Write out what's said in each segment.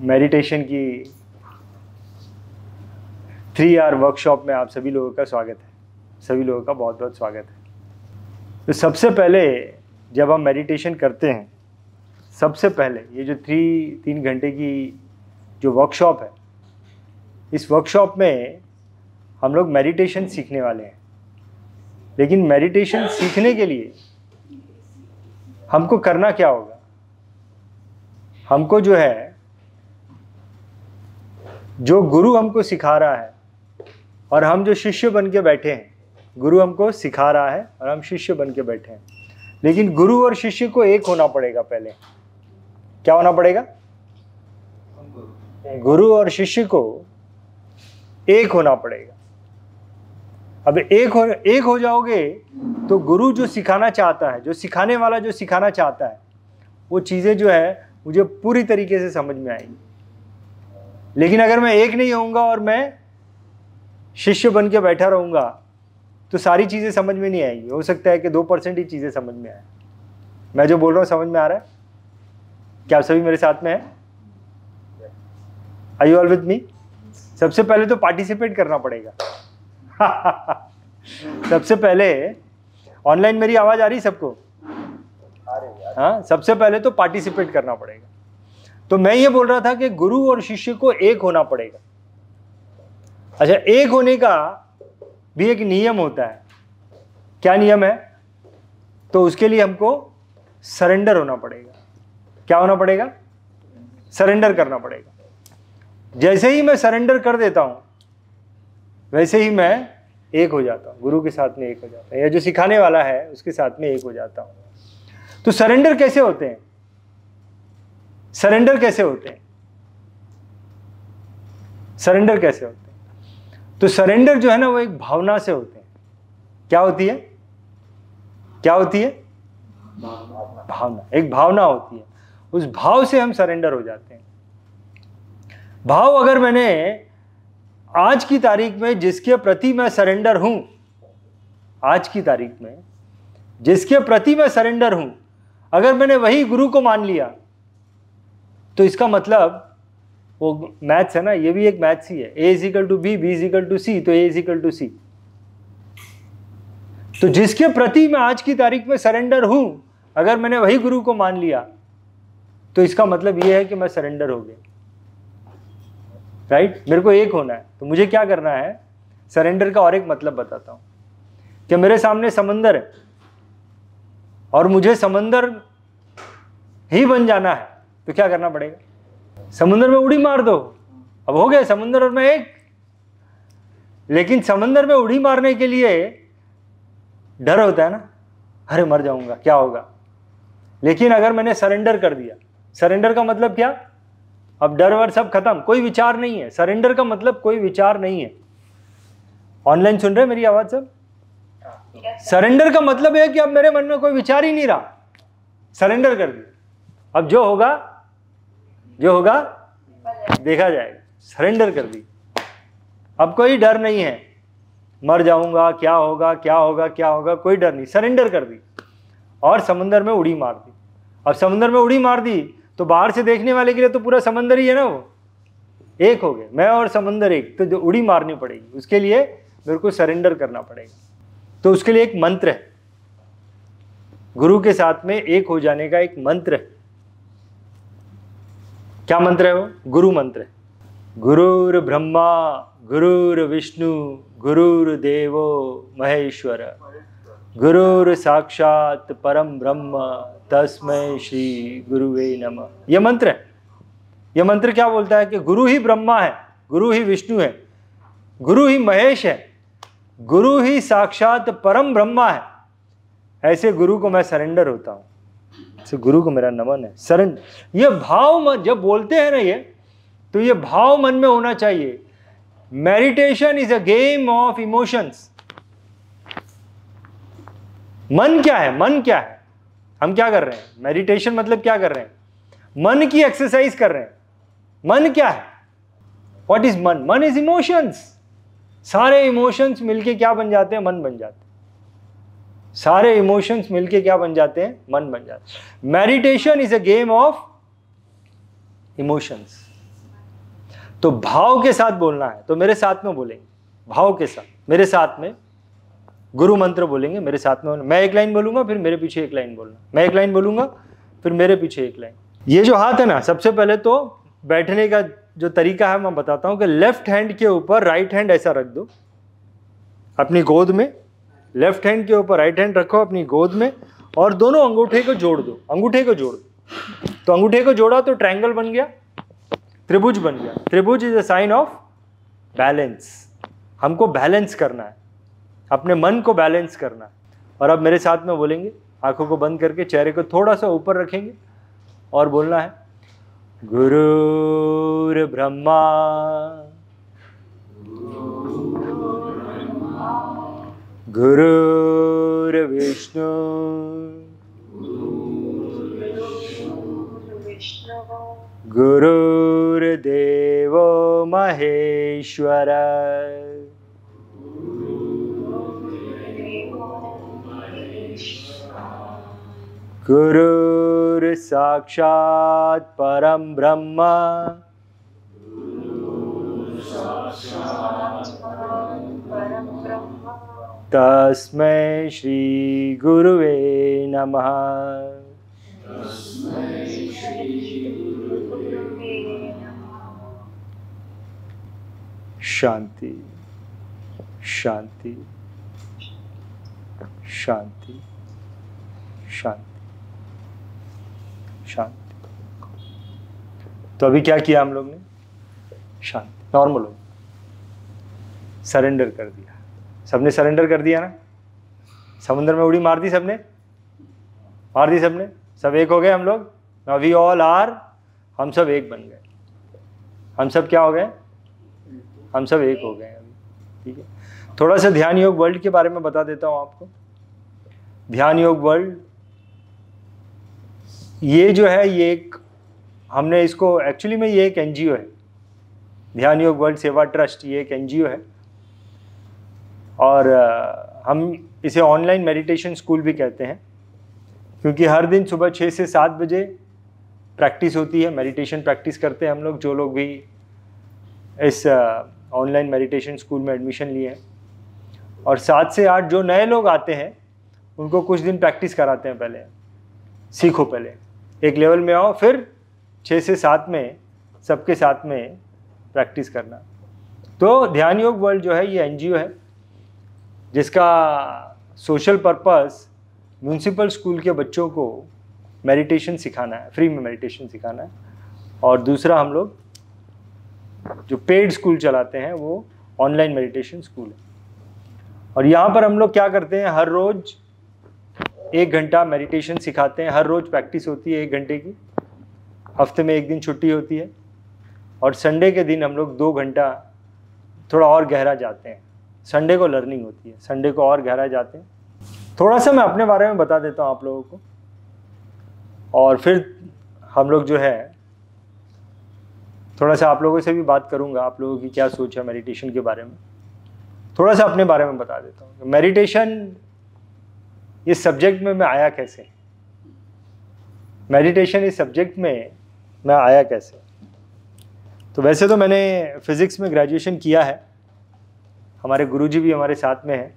Meditation की 3 our workshop में आप सभी लोगों का स्वागत है। सभी लोगों का बहुत बहुत स्वागत है। तो सबसे पहले जब हम मेडिटेशन करते हैं, सबसे पहले ये जो 3 घंटे की जो वर्कशॉप है, इस वर्कशॉप में हम लोग मेडिटेशन सीखने वाले हैं। लेकिन मेडिटेशन सीखने के लिए हमको करना क्या होगा? हमको जो है, जो गुरु हमको सिखा रहा है और हम जो शिष्य बन के बैठे हैं, गुरु हमको सिखा रहा है और हम शिष्य बन के बैठे हैं। लेकिन गुरु और शिष्य को एक होना पड़ेगा। पहले क्या होना पड़ेगा? गुरु और शिष्य को एक होना पड़ेगा। अब एक हो जाओगे तो गुरु जो सिखाना चाहता है, जो सिखाने वाला जो सिखाना चाहता है, वो चीज़ें जो है मुझे पूरी तरीके से समझ में आएंगी। लेकिन अगर मैं एक नहीं होऊंगा और मैं शिष्य बन के बैठा रहूंगा तो सारी चीज़ें समझ में नहीं आएंगी। हो सकता है कि 2% ही चीज़ें समझ में आए। मैं जो बोल रहा हूँ समझ में आ रहा है? क्या आप सभी मेरे साथ में हैं? Are you all with me? सबसे पहले तो पार्टिसिपेट करना पड़ेगा। सबसे पहले ऑनलाइन मेरी आवाज आ रही सबको? हाँ, सबसे पहले तो पार्टिसिपेट करना पड़ेगा। तो मैं ये बोल रहा था कि गुरु और शिष्य को एक होना पड़ेगा। अच्छा, एक होने का भी एक नियम होता है। क्या नियम है? तो उसके लिए हमको सरेंडर होना पड़ेगा। क्या होना पड़ेगा? सरेंडर करना पड़ेगा। जैसे ही मैं सरेंडर कर देता हूं, वैसे ही मैं एक हो जाता हूं, गुरु के साथ में एक हो जाता हूं, या जो सिखाने वाला है उसके साथ में एक हो जाता हूं। तो सरेंडर कैसे होते हैं? सरेंडर कैसे होते हैं? सरेंडर कैसे होते हैं? तो सरेंडर जो है ना, वो एक भावना से होते हैं। क्या होती है? क्या होती है? भावना। एक भावना होती है। उस भाव से हम सरेंडर हो जाते हैं। भाव अगर मैंने आज की तारीख में जिसके प्रति मैं सरेंडर हूं, आज की तारीख में जिसके प्रति मैं सरेंडर हूं, अगर मैंने वही गुरु को मान लिया, तो इसका मतलब, वो मैथ्स है ना, ये भी एक मैथ्स ही है। A = B, B = C, तो A = C। तो जिसके प्रति मैं आज की तारीख में सरेंडर हूं, अगर मैंने वही गुरु को मान लिया, तो इसका मतलब यह है कि मैं सरेंडर हो गया। राइट? मेरे को एक होना है। तो मुझे क्या करना है? सरेंडर का और एक मतलब बताता हूं कि मेरे सामने समंदर है और मुझे समंदर ही बन जाना है। तो क्या करना पड़ेगा? समुद्र में उड़ी मार दो। अब हो गया समुद्र और मैं एक। लेकिन समंदर में उड़ी मारने के लिए डर होता है ना, अरे मर जाऊंगा, क्या होगा? लेकिन अगर मैंने सरेंडर कर दिया, सरेंडर का मतलब क्या? अब डर वर सब खत्म, कोई विचार नहीं है। सरेंडर का मतलब कोई विचार नहीं है। ऑनलाइन सुन रहे मेरी आवाज सब? सरेंडर का मतलब है कि अब मेरे मन में कोई विचार ही नहीं रहा। सरेंडर कर दिया। अब जो होगा देखा जाएगा। सरेंडर कर दी। अब कोई डर नहीं है, मर जाऊंगा, क्या होगा, कोई डर नहीं। सरेंडर कर दी और समंदर में उड़ी मार दी। अब समंदर में उड़ी मार दी तो बाहर से देखने वाले के लिए तो पूरा समंदर ही है ना, वो एक हो गए, मैं और समंदर एक। तो जो उड़ी मारनी पड़ेगी, उसके लिए मेरे को सरेंडर करना पड़ेगा। तो उसके लिए एक मंत्र है, गुरु के साथ में एक हो जाने का एक मंत्र है। क्या मंत्र है वो? गुरु मंत्र है। गुरुर् ब्रह्मा गुरुर्विष्णु गुरुर्देवो महेश्वर गुरुर् साक्षात परम ब्रह्म तस्मै श्री गुरुवे नमः। यह मंत्र है। यह मंत्र क्या बोलता है कि गुरु ही ब्रह्मा है, गुरु ही विष्णु है, गुरु ही महेश है, गुरु ही साक्षात परम ब्रह्मा है। ऐसे गुरु को मैं सरेंडर होता हूं। से गुरु को मेरा नमन है। सरेंडर, ये भाव जब बोलते हैं ना ये, तो ये भाव मन में होना चाहिए। Meditation is a game of emotions. मन क्या है? मन क्या है? हम क्या कर रहे हैं? मेडिटेशन मतलब क्या कर रहे हैं? मन की एक्सरसाइज कर रहे हैं। मन क्या है? व्हाट इज मन? मन इज इमोशंस। सारे इमोशंस मिलके क्या बन जाते हैं? मन बन जाते हैं। सारे इमोशंस मिलके क्या बन जाते हैं? मन बन जाते हैं। Meditation is a game of emotions. तो भाव के साथ बोलना है, तो मेरे साथ में बोलेंगे, भाव के साथ मेरे साथ में गुरु मंत्र बोलेंगे, मेरे साथ में। मैं एक लाइन बोलूंगा, फिर मेरे पीछे एक लाइन बोलना, मैं एक लाइन बोलूंगा, फिर मेरे पीछे एक लाइन। ये जो हाथ है ना, सबसे पहले तो बैठने का जो तरीका है मैं बताता हूं कि लेफ्ट हैंड के ऊपर राइट हैंड ऐसा रख दो अपनी गोद में, लेफ्ट हैंड के ऊपर राइट हैंड रखो अपनी गोद में, और दोनों अंगूठे को जोड़ दो, अंगूठे को जोड़ दो। तो अंगूठे को जोड़ा तो ट्रायंगल बन गया, त्रिभुज बन गया। त्रिभुज is a sign of balance. हमको बैलेंस करना है, अपने मन को बैलेंस करना है। और अब मेरे साथ में बोलेंगे, आंखों को बंद करके चेहरे को थोड़ा सा ऊपर रखेंगे और बोलना है गुरुर् ब्रह्मा गुरुर्विष्णु गुरुर्देवो महेश्वर गुरुर् साक्षात् परम ब्रह्म तस्मै श्री गुरुवे नमः। शांति शांति शांति शांति शांति। तो अभी क्या किया हम लोग ने? शांति, नॉर्मल हो, सरेंडर कर दिया। सबने सरेंडर कर दिया ना? समुद्र में उड़ी मार दी सबने, मार दी सबने, सब एक हो गए हम लोग। नाउ वी ऑल आर, हम सब एक बन गए। हम सब क्या हो गए? हम सब एक हो गए अभी। ठीक है, थोड़ा सा ध्यान योग वर्ल्ड के बारे में बता देता हूँ आपको। ध्यान योग वर्ल्ड ये जो है, ये एक, हमने इसको एक्चुअली में, ये एक एनजीओ है। ध्यान योग वर्ल्ड सेवा ट्रस्ट, ये एक एनजीओ है। और हम इसे ऑनलाइन मेडिटेशन स्कूल भी कहते हैं, क्योंकि हर दिन सुबह 6 से 7 बजे प्रैक्टिस होती है, मेडिटेशन प्रैक्टिस करते हैं हम लोग, जो लोग भी इस ऑनलाइन मेडिटेशन स्कूल में एडमिशन लिए हैं। और 7 से 8 जो नए लोग आते हैं उनको कुछ दिन प्रैक्टिस कराते हैं, पहले सीखो, पहले एक लेवल में आओ, फिर 6 से 7 में सबके साथ में प्रैक्टिस करना। तो ध्यान योग वर्ल्ड जो है, ये एनजीओ है जिसका सोशल पर्पस म्यूनसिपल स्कूल के बच्चों को मेडिटेशन सिखाना है, फ्री में मेडिटेशन सिखाना है। और दूसरा, हम लोग जो पेड स्कूल चलाते हैं वो ऑनलाइन मेडिटेशन स्कूल है। और यहाँ पर हम लोग क्या करते हैं, हर रोज़ 1 घंटा मेडिटेशन सिखाते हैं। हर रोज़ प्रैक्टिस होती है 1 घंटे की, हफ्ते में 1 दिन छुट्टी होती है। और संडे के दिन हम लोग 2 घंटा थोड़ा और गहरा जाते हैं। संडे को लर्निंग होती है, संडे को और गहरा जाते हैं। थोड़ा सा मैं अपने बारे में बता देता हूँ आप लोगों को, और फिर हम लोग जो है थोड़ा सा आप लोगों से भी बात करूँगा, आप लोगों की क्या सोच है मेडिटेशन के बारे में। थोड़ा सा अपने बारे में बता देता हूँ। मेडिटेशन इस सब्जेक्ट में मैं आया कैसे, मेडिटेशन इस सब्जेक्ट में मैं आया कैसे। तो वैसे तो मैंने फिज़िक्स में ग्रेजुएशन किया है, हमारे गुरुजी भी हमारे साथ में हैं,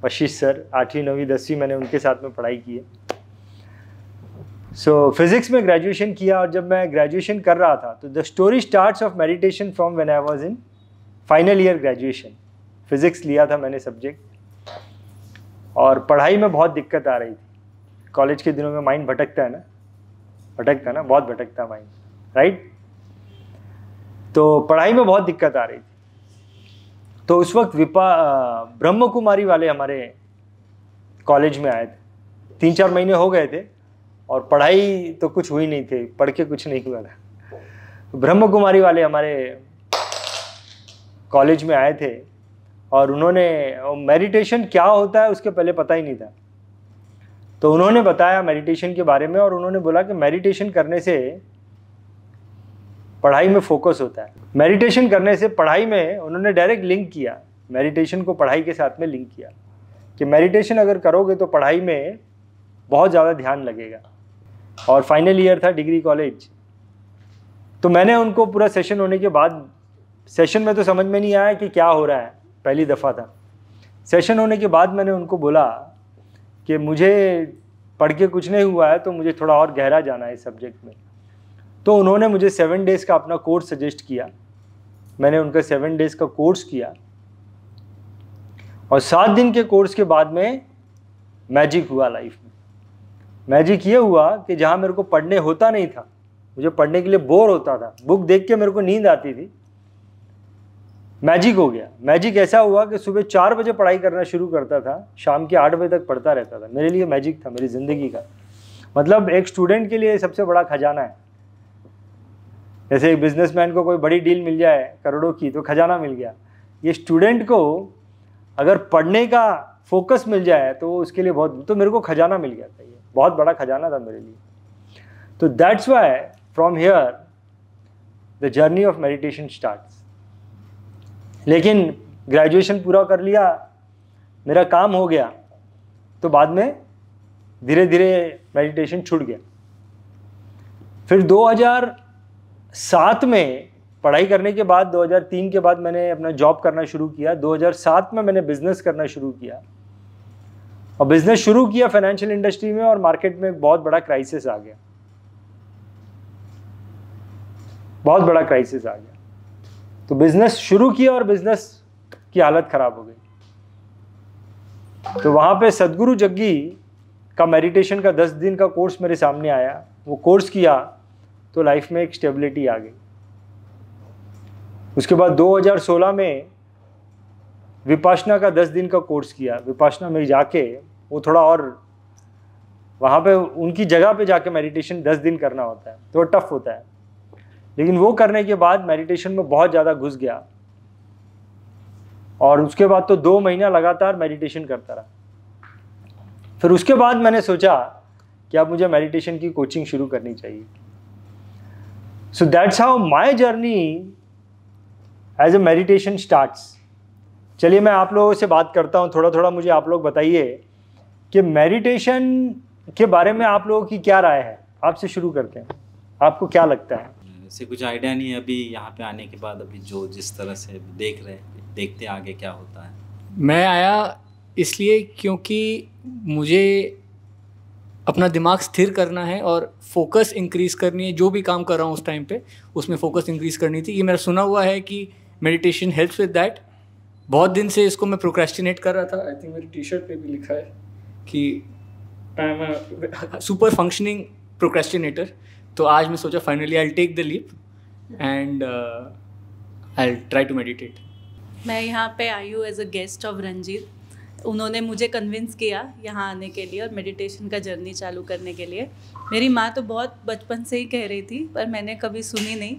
वशिष्ठ सर, 8वीं 9वीं 10वीं मैंने उनके साथ में पढ़ाई की है। सो फिज़िक्स में ग्रेजुएशन किया, और जब मैं ग्रेजुएशन कर रहा था तो the story starts of meditation from when I was in final year graduation. Physics लिया था मैंने सब्जेक्ट, और पढ़ाई में बहुत दिक्कत आ रही थी। कॉलेज के दिनों में माइंड भटकता है ना, बहुत भटकता माइंड, राइट। तो पढ़ाई में बहुत दिक्कत आ रही थी। तो उस वक्त ब्रह्म कुमारी वाले हमारे कॉलेज में आए थे। 3-4 महीने हो गए थे और पढ़ाई तो कुछ हुई नहीं थी, पढ़ के कुछ नहीं हुआ था। ब्रह्म कुमारी वाले हमारे कॉलेज में आए थे, और उन्होंने मेडिटेशन क्या होता है उसके पहले पता ही नहीं था। तो उन्होंने बताया मेडिटेशन के बारे में, और उन्होंने बोला कि मेडिटेशन करने से पढ़ाई में फोकस होता है। मेडिटेशन करने से पढ़ाई में, उन्होंने डायरेक्ट लिंक किया, मेडिटेशन को पढ़ाई के साथ में लिंक किया कि मेडिटेशन अगर करोगे तो पढ़ाई में बहुत ज़्यादा ध्यान लगेगा। और फाइनल ईयर था डिग्री कॉलेज, तो मैंने उनको पूरा सेशन होने के बाद, सेशन में तो समझ में नहीं आया कि क्या हो रहा है, पहली दफ़ा था। सेशन होने के बाद मैंने उनको बोला कि मुझे पढ़ के कुछ नहीं हुआ है, तो मुझे थोड़ा और गहरा जाना है इस सब्जेक्ट में। तो उन्होंने मुझे 7 डेज़ का अपना कोर्स सजेस्ट किया। मैंने उनका 7 डेज़ का कोर्स किया और 7 दिन के कोर्स के बाद में मैजिक हुआ लाइफ में। मैजिक ये हुआ कि जहाँ मेरे को पढ़ने होता नहीं था, मुझे पढ़ने के लिए बोर होता था, बुक देख के मेरे को नींद आती थी, मैजिक हो गया। मैजिक ऐसा हुआ कि सुबह 4 बजे पढ़ाई करना शुरू करता था, शाम के 8 बजे तक पढ़ता रहता था। मेरे लिए मैजिक था, मेरी ज़िंदगी का। मतलब एक स्टूडेंट के लिए सबसे बड़ा खजाना है। जैसे एक बिजनेसमैन को कोई बड़ी डील मिल जाए करोड़ों की, तो खजाना मिल गया। ये स्टूडेंट को अगर पढ़ने का फोकस मिल जाए तो उसके लिए बहुत, तो मेरे को खजाना मिल गया था। ये बहुत बड़ा खजाना था मेरे लिए। तो that's why from here the journey of meditation starts. लेकिन ग्रेजुएशन पूरा कर लिया, मेरा काम हो गया, तो बाद में धीरे धीरे मेडिटेशन छूट गया। फिर 2007 में पढ़ाई करने के बाद, 2003 के बाद मैंने अपना जॉब करना शुरू किया। 2007 में मैंने बिजनेस करना शुरू किया, और बिजनेस शुरू किया फाइनेंशियल इंडस्ट्री में, और मार्केट में एक बहुत बड़ा क्राइसिस आ गया, बहुत बड़ा क्राइसिस आ गया। तो बिजनेस शुरू किया और बिजनेस की हालत खराब हो गई। तो वहां पे सदगुरु जग्गी का मेडिटेशन का 10 दिन का कोर्स मेरे सामने आया। वो कोर्स किया तो लाइफ में एक स्टेबिलिटी आ गई। उसके बाद 2016 में विपाशना का 10 दिन का कोर्स किया। विपाशना में जाके वो थोड़ा और, वहाँ पे उनकी जगह पे जाके मेडिटेशन 10 दिन करना होता है, तो टफ होता है। लेकिन वो करने के बाद मेडिटेशन में बहुत ज़्यादा घुस गया, और उसके बाद तो 2 महीना लगातार मेडिटेशन करता रहा। फिर उसके बाद मैंने सोचा कि अब मुझे मेडिटेशन की कोचिंग शुरू करनी चाहिए। So that's how my journey as a meditation starts. चलिए मैं आप लोगों से बात करता हूँ, थोड़ा थोड़ा मुझे आप लोग बताइए कि मेडिटेशन के बारे में आप लोगों की क्या राय है। आपसे शुरू करते हैं, आपको क्या लगता है? से कुछ आइडिया नहीं है अभी यहाँ पे आने के बाद, अभी जो जिस तरह से देखते आगे क्या होता है। मैं आया इसलिए क्योंकि मुझे अपना दिमाग स्थिर करना है और फोकस इंक्रीज़ करनी है। जो भी काम कर रहा हूँ उस टाइम पे उसमें फोकस इंक्रीज़ करनी थी। ये मेरा सुना हुआ है कि मेडिटेशन हेल्प्स विद दैट। बहुत दिन से इसको मैं प्रोक्रेस्टिनेट कर रहा था। आई थिंक मेरी टी शर्ट पे भी लिखा है कि I am a super functioning procrastinator. तो आज मैं सोचा finally I will take the leap and I will try to meditate. मैं यहाँ पे आई हूँ as a guest of Ranjeet. उन्होंने मुझे कन्विंस किया यहाँ आने के लिए और मेडिटेशन का जर्नी चालू करने के लिए। मेरी माँ तो बहुत बचपन से ही कह रही थी, पर मैंने कभी सुनी नहीं।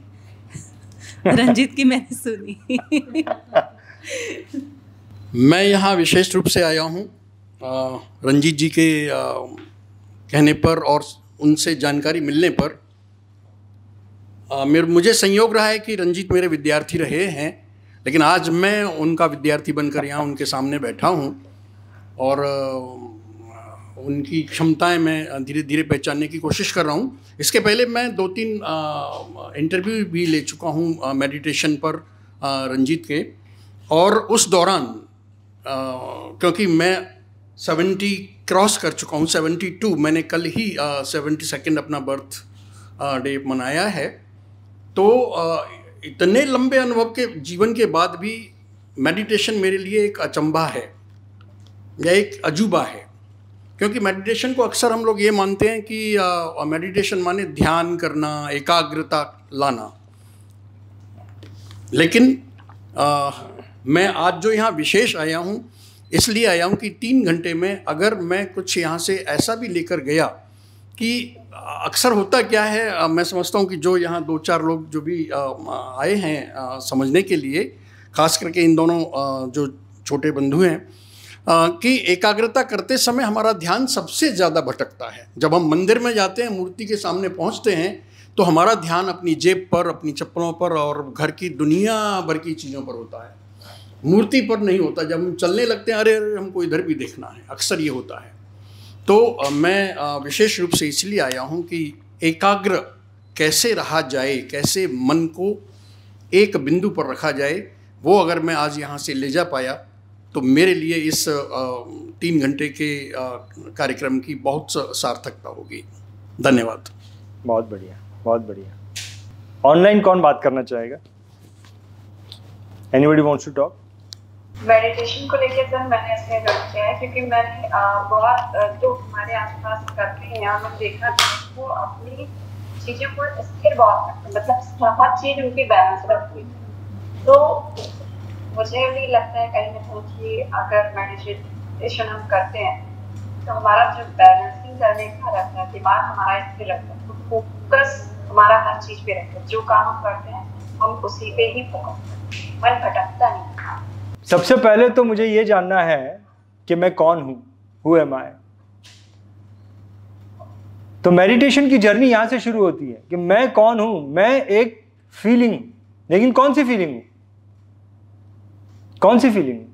रंजीत की मैंने सुनी। मैं यहाँ विशेष रूप से आया हूँ रंजीत जी के कहने पर और उनसे जानकारी मिलने पर। मुझे संयोग रहा है कि रंजीत मेरे विद्यार्थी रहे हैं, लेकिन आज मैं उनका विद्यार्थी बनकर यहाँ उनके सामने बैठा हूँ और उनकी क्षमताएं मैं धीरे धीरे पहचानने की कोशिश कर रहा हूँ। इसके पहले मैं 2-3 इंटरव्यू भी ले चुका हूँ मेडिटेशन पर रंजीत के, और उस दौरान क्योंकि मैं 70 क्रॉस कर चुका हूँ, 72, मैंने कल ही 72nd अपना बर्थ डे मनाया है। तो इतने लंबे अनुभव के जीवन के बाद भी मेडिटेशन मेरे लिए एक अचंभा है या एक अजूबा है। क्योंकि मेडिटेशन को अक्सर हम लोग ये मानते हैं कि मेडिटेशन माने ध्यान करना, एकाग्रता लाना। लेकिन मैं आज जो यहाँ विशेष आया हूँ इसलिए आया हूँ कि 3 घंटे में अगर मैं कुछ यहाँ से ऐसा भी लेकर गया कि अक्सर होता क्या है, मैं समझता हूँ कि जो यहाँ 2-4 लोग जो भी आए हैं समझने के लिए, खास करके इन दोनों जो छोटे बंधु हैं, कि एकाग्रता करते समय हमारा ध्यान सबसे ज़्यादा भटकता है। जब हम मंदिर में जाते हैं, मूर्ति के सामने पहुँचते हैं, तो हमारा ध्यान अपनी जेब पर, अपनी चप्पलों पर और घर की दुनिया भर की चीज़ों पर होता है, मूर्ति पर नहीं होता। जब हम चलने लगते हैं, अरे हमको इधर भी देखना है, अक्सर ये होता है। तो मैं विशेष रूप से इसलिए आया हूँ कि एकाग्र कैसे रहा जाए, कैसे मन को एक बिंदु पर रखा जाए, वो अगर मैं आज यहाँ से ले जा पाया तो मेरे लिए इस 3 घंटे के कार्यक्रम की बहुत सार्थकता होगी। धन्यवाद। बहुत बढ़िया, बहुत बढ़िया। ऑनलाइन कौन बात करना चाहेगा? Anybody wants to talk? Meditation को लेकर सर मैंने इसलिए ज्वाइन किया है क्योंकि मैंने बहुत जो हमारे आसपास करते हैं मैंने देखा कि वो अपनी चीज़ों को स्थिर बहुत मतलब हर चीज़ उनकी बैलेंस रखती है। तो मुझे भी लगता है कहीं ना कहीं कि अगर मेडिटेशन हम करते हैं तो हमारा जो बैलेंसिंग करने का रहता है, दिमाग हमारा स्थिर रहता है, तो फोकस हमारा हर चीज़ पे रहता है। जो काम हम करते हैं हम उसी पे ही फोकस करते हैं, मन भटकता नहीं। सबसे पहले तो मुझे ये जानना है कि मैं कौन हूँ, हु एम आई। तो मेडिटेशन की जर्नी यहाँ से शुरू होती है कि मैं कौन हूँ। मैं एक फीलिंग, लेकिन कौन सी फीलिंग हूँ? कौन सी फीलिंग हूँ?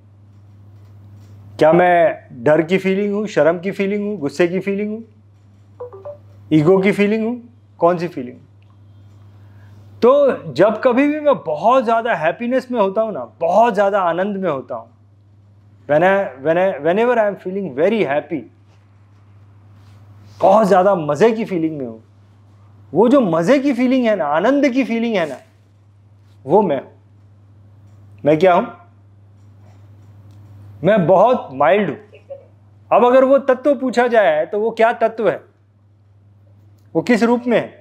क्या मैं डर की फीलिंग हूँ, शर्म की फीलिंग हूँ, गुस्से की फीलिंग हूँ, ईगो की फीलिंग हूँ? कौन सी फीलिंग? तो जब कभी भी मैं बहुत ज़्यादा हैप्पीनेस में होता हूँ ना, बहुत ज़्यादा आनंद में होता हूँ, whenever I am feeling very happy, बहुत ज़्यादा मज़े की फीलिंग में हूँ, वो जो मज़े की फीलिंग है ना, आनंद की फीलिंग है ना, वो मैं हूँ। मैं क्या हूँ? मैं बहुत माइल्ड हूँ। अब अगर वो तत्व पूछा जाए तो वो क्या तत्व है, वो किस रूप में है?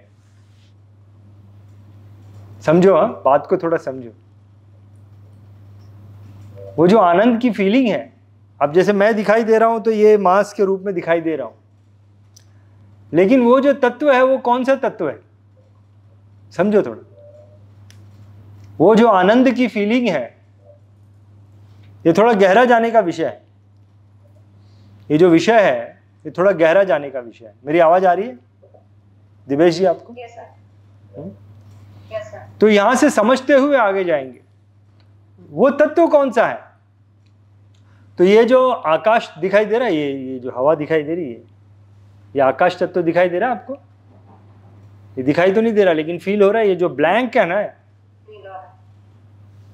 समझो, हाँ, बात को थोड़ा समझो। वो जो आनंद की फीलिंग है, अब जैसे मैं दिखाई दे रहा हूं तो ये मांस के रूप में दिखाई दे रहा हूं, लेकिन वो जो तत्व है वो कौन सा तत्व है? समझो थोड़ा। वो जो आनंद की फीलिंग है, ये थोड़ा गहरा जाने का विषय है। ये जो विषय है ये थोड़ा गहरा जाने का विषय है। मेरी आवाज आ रही है दिवेश जी आपको? Yes, sir. Yes, sir. तो यहां से समझते हुए आगे जाएंगे। वो तत्व कौन सा है? तो ये जो आकाश दिखाई दे रहा है, ये जो हवा दिखाई दे रही है, ये आकाश तत्व दिखाई दे रहा है आपको? ये दिखाई तो नहीं दे रहा लेकिन फील हो रहा है। ये जो ब्लैंक है ना,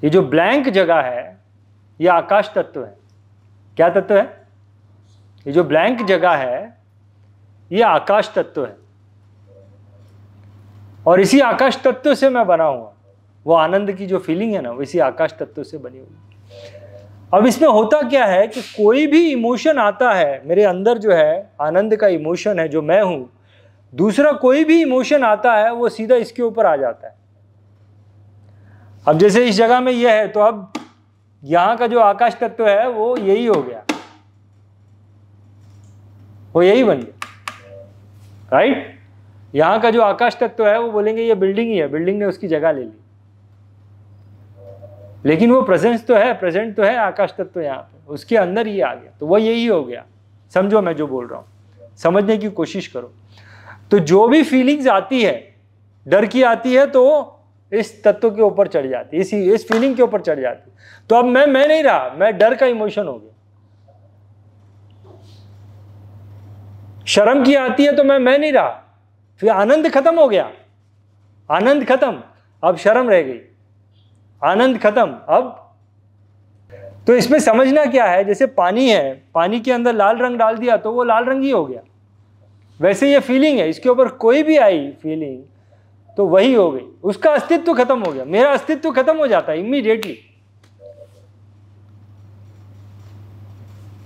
ये जो ब्लैंक जगह है, ये आकाश तत्व है। क्या तत्व है? ये जो ब्लैंक जगह है ये आकाश तत्व है। और इसी आकाश तत्व से मैं बना हुआ। वो आनंद की जो फीलिंग है ना, वो इसी आकाश तत्व से बनी हुई। अब इसमें होता क्या है कि कोई भी इमोशन आता है मेरे अंदर, जो है आनंद का इमोशन है, जो मैं हूं, दूसरा कोई भी इमोशन आता है वो सीधा इसके ऊपर आ जाता है। अब जैसे इस जगह में ये है, तो अब यहां का जो आकाश तत्व है वो यही हो गया, वो यही बन गया, राइट? यहां का जो आकाश तत्व है वो बोलेंगे ये बिल्डिंग ही है, बिल्डिंग ने उसकी जगह ले ली, लेकिन वो प्रेजेंस तो है, प्रेजेंट तो है आकाश तत्व यहाँ पे, उसके अंदर ही आ गया, तो वो यही हो गया। समझो मैं जो बोल रहा हूँ, समझने की कोशिश करो। तो जो भी फीलिंग्स आती है, डर की आती है, तो इस तत्व के ऊपर चढ़ जाती है, इस फीलिंग के ऊपर चढ़ जाती है। तो अब मैं नहीं रहा, मैं डर का इमोशन हो गया। शर्म की आती है तो मैं नहीं रहा, फिर आनंद खत्म हो गया, आनंद खत्म, अब शर्म रह गई, आनंद खत्म। अब तो इसमें समझना क्या है, जैसे पानी है, पानी के अंदर लाल रंग डाल दिया तो वो लाल रंग ही हो गया, वैसे ये फीलिंग है, इसके ऊपर कोई भी आई फीलिंग तो वही हो गई, उसका अस्तित्व खत्म हो गया, मेरा अस्तित्व खत्म हो जाता है इमीडिएटली।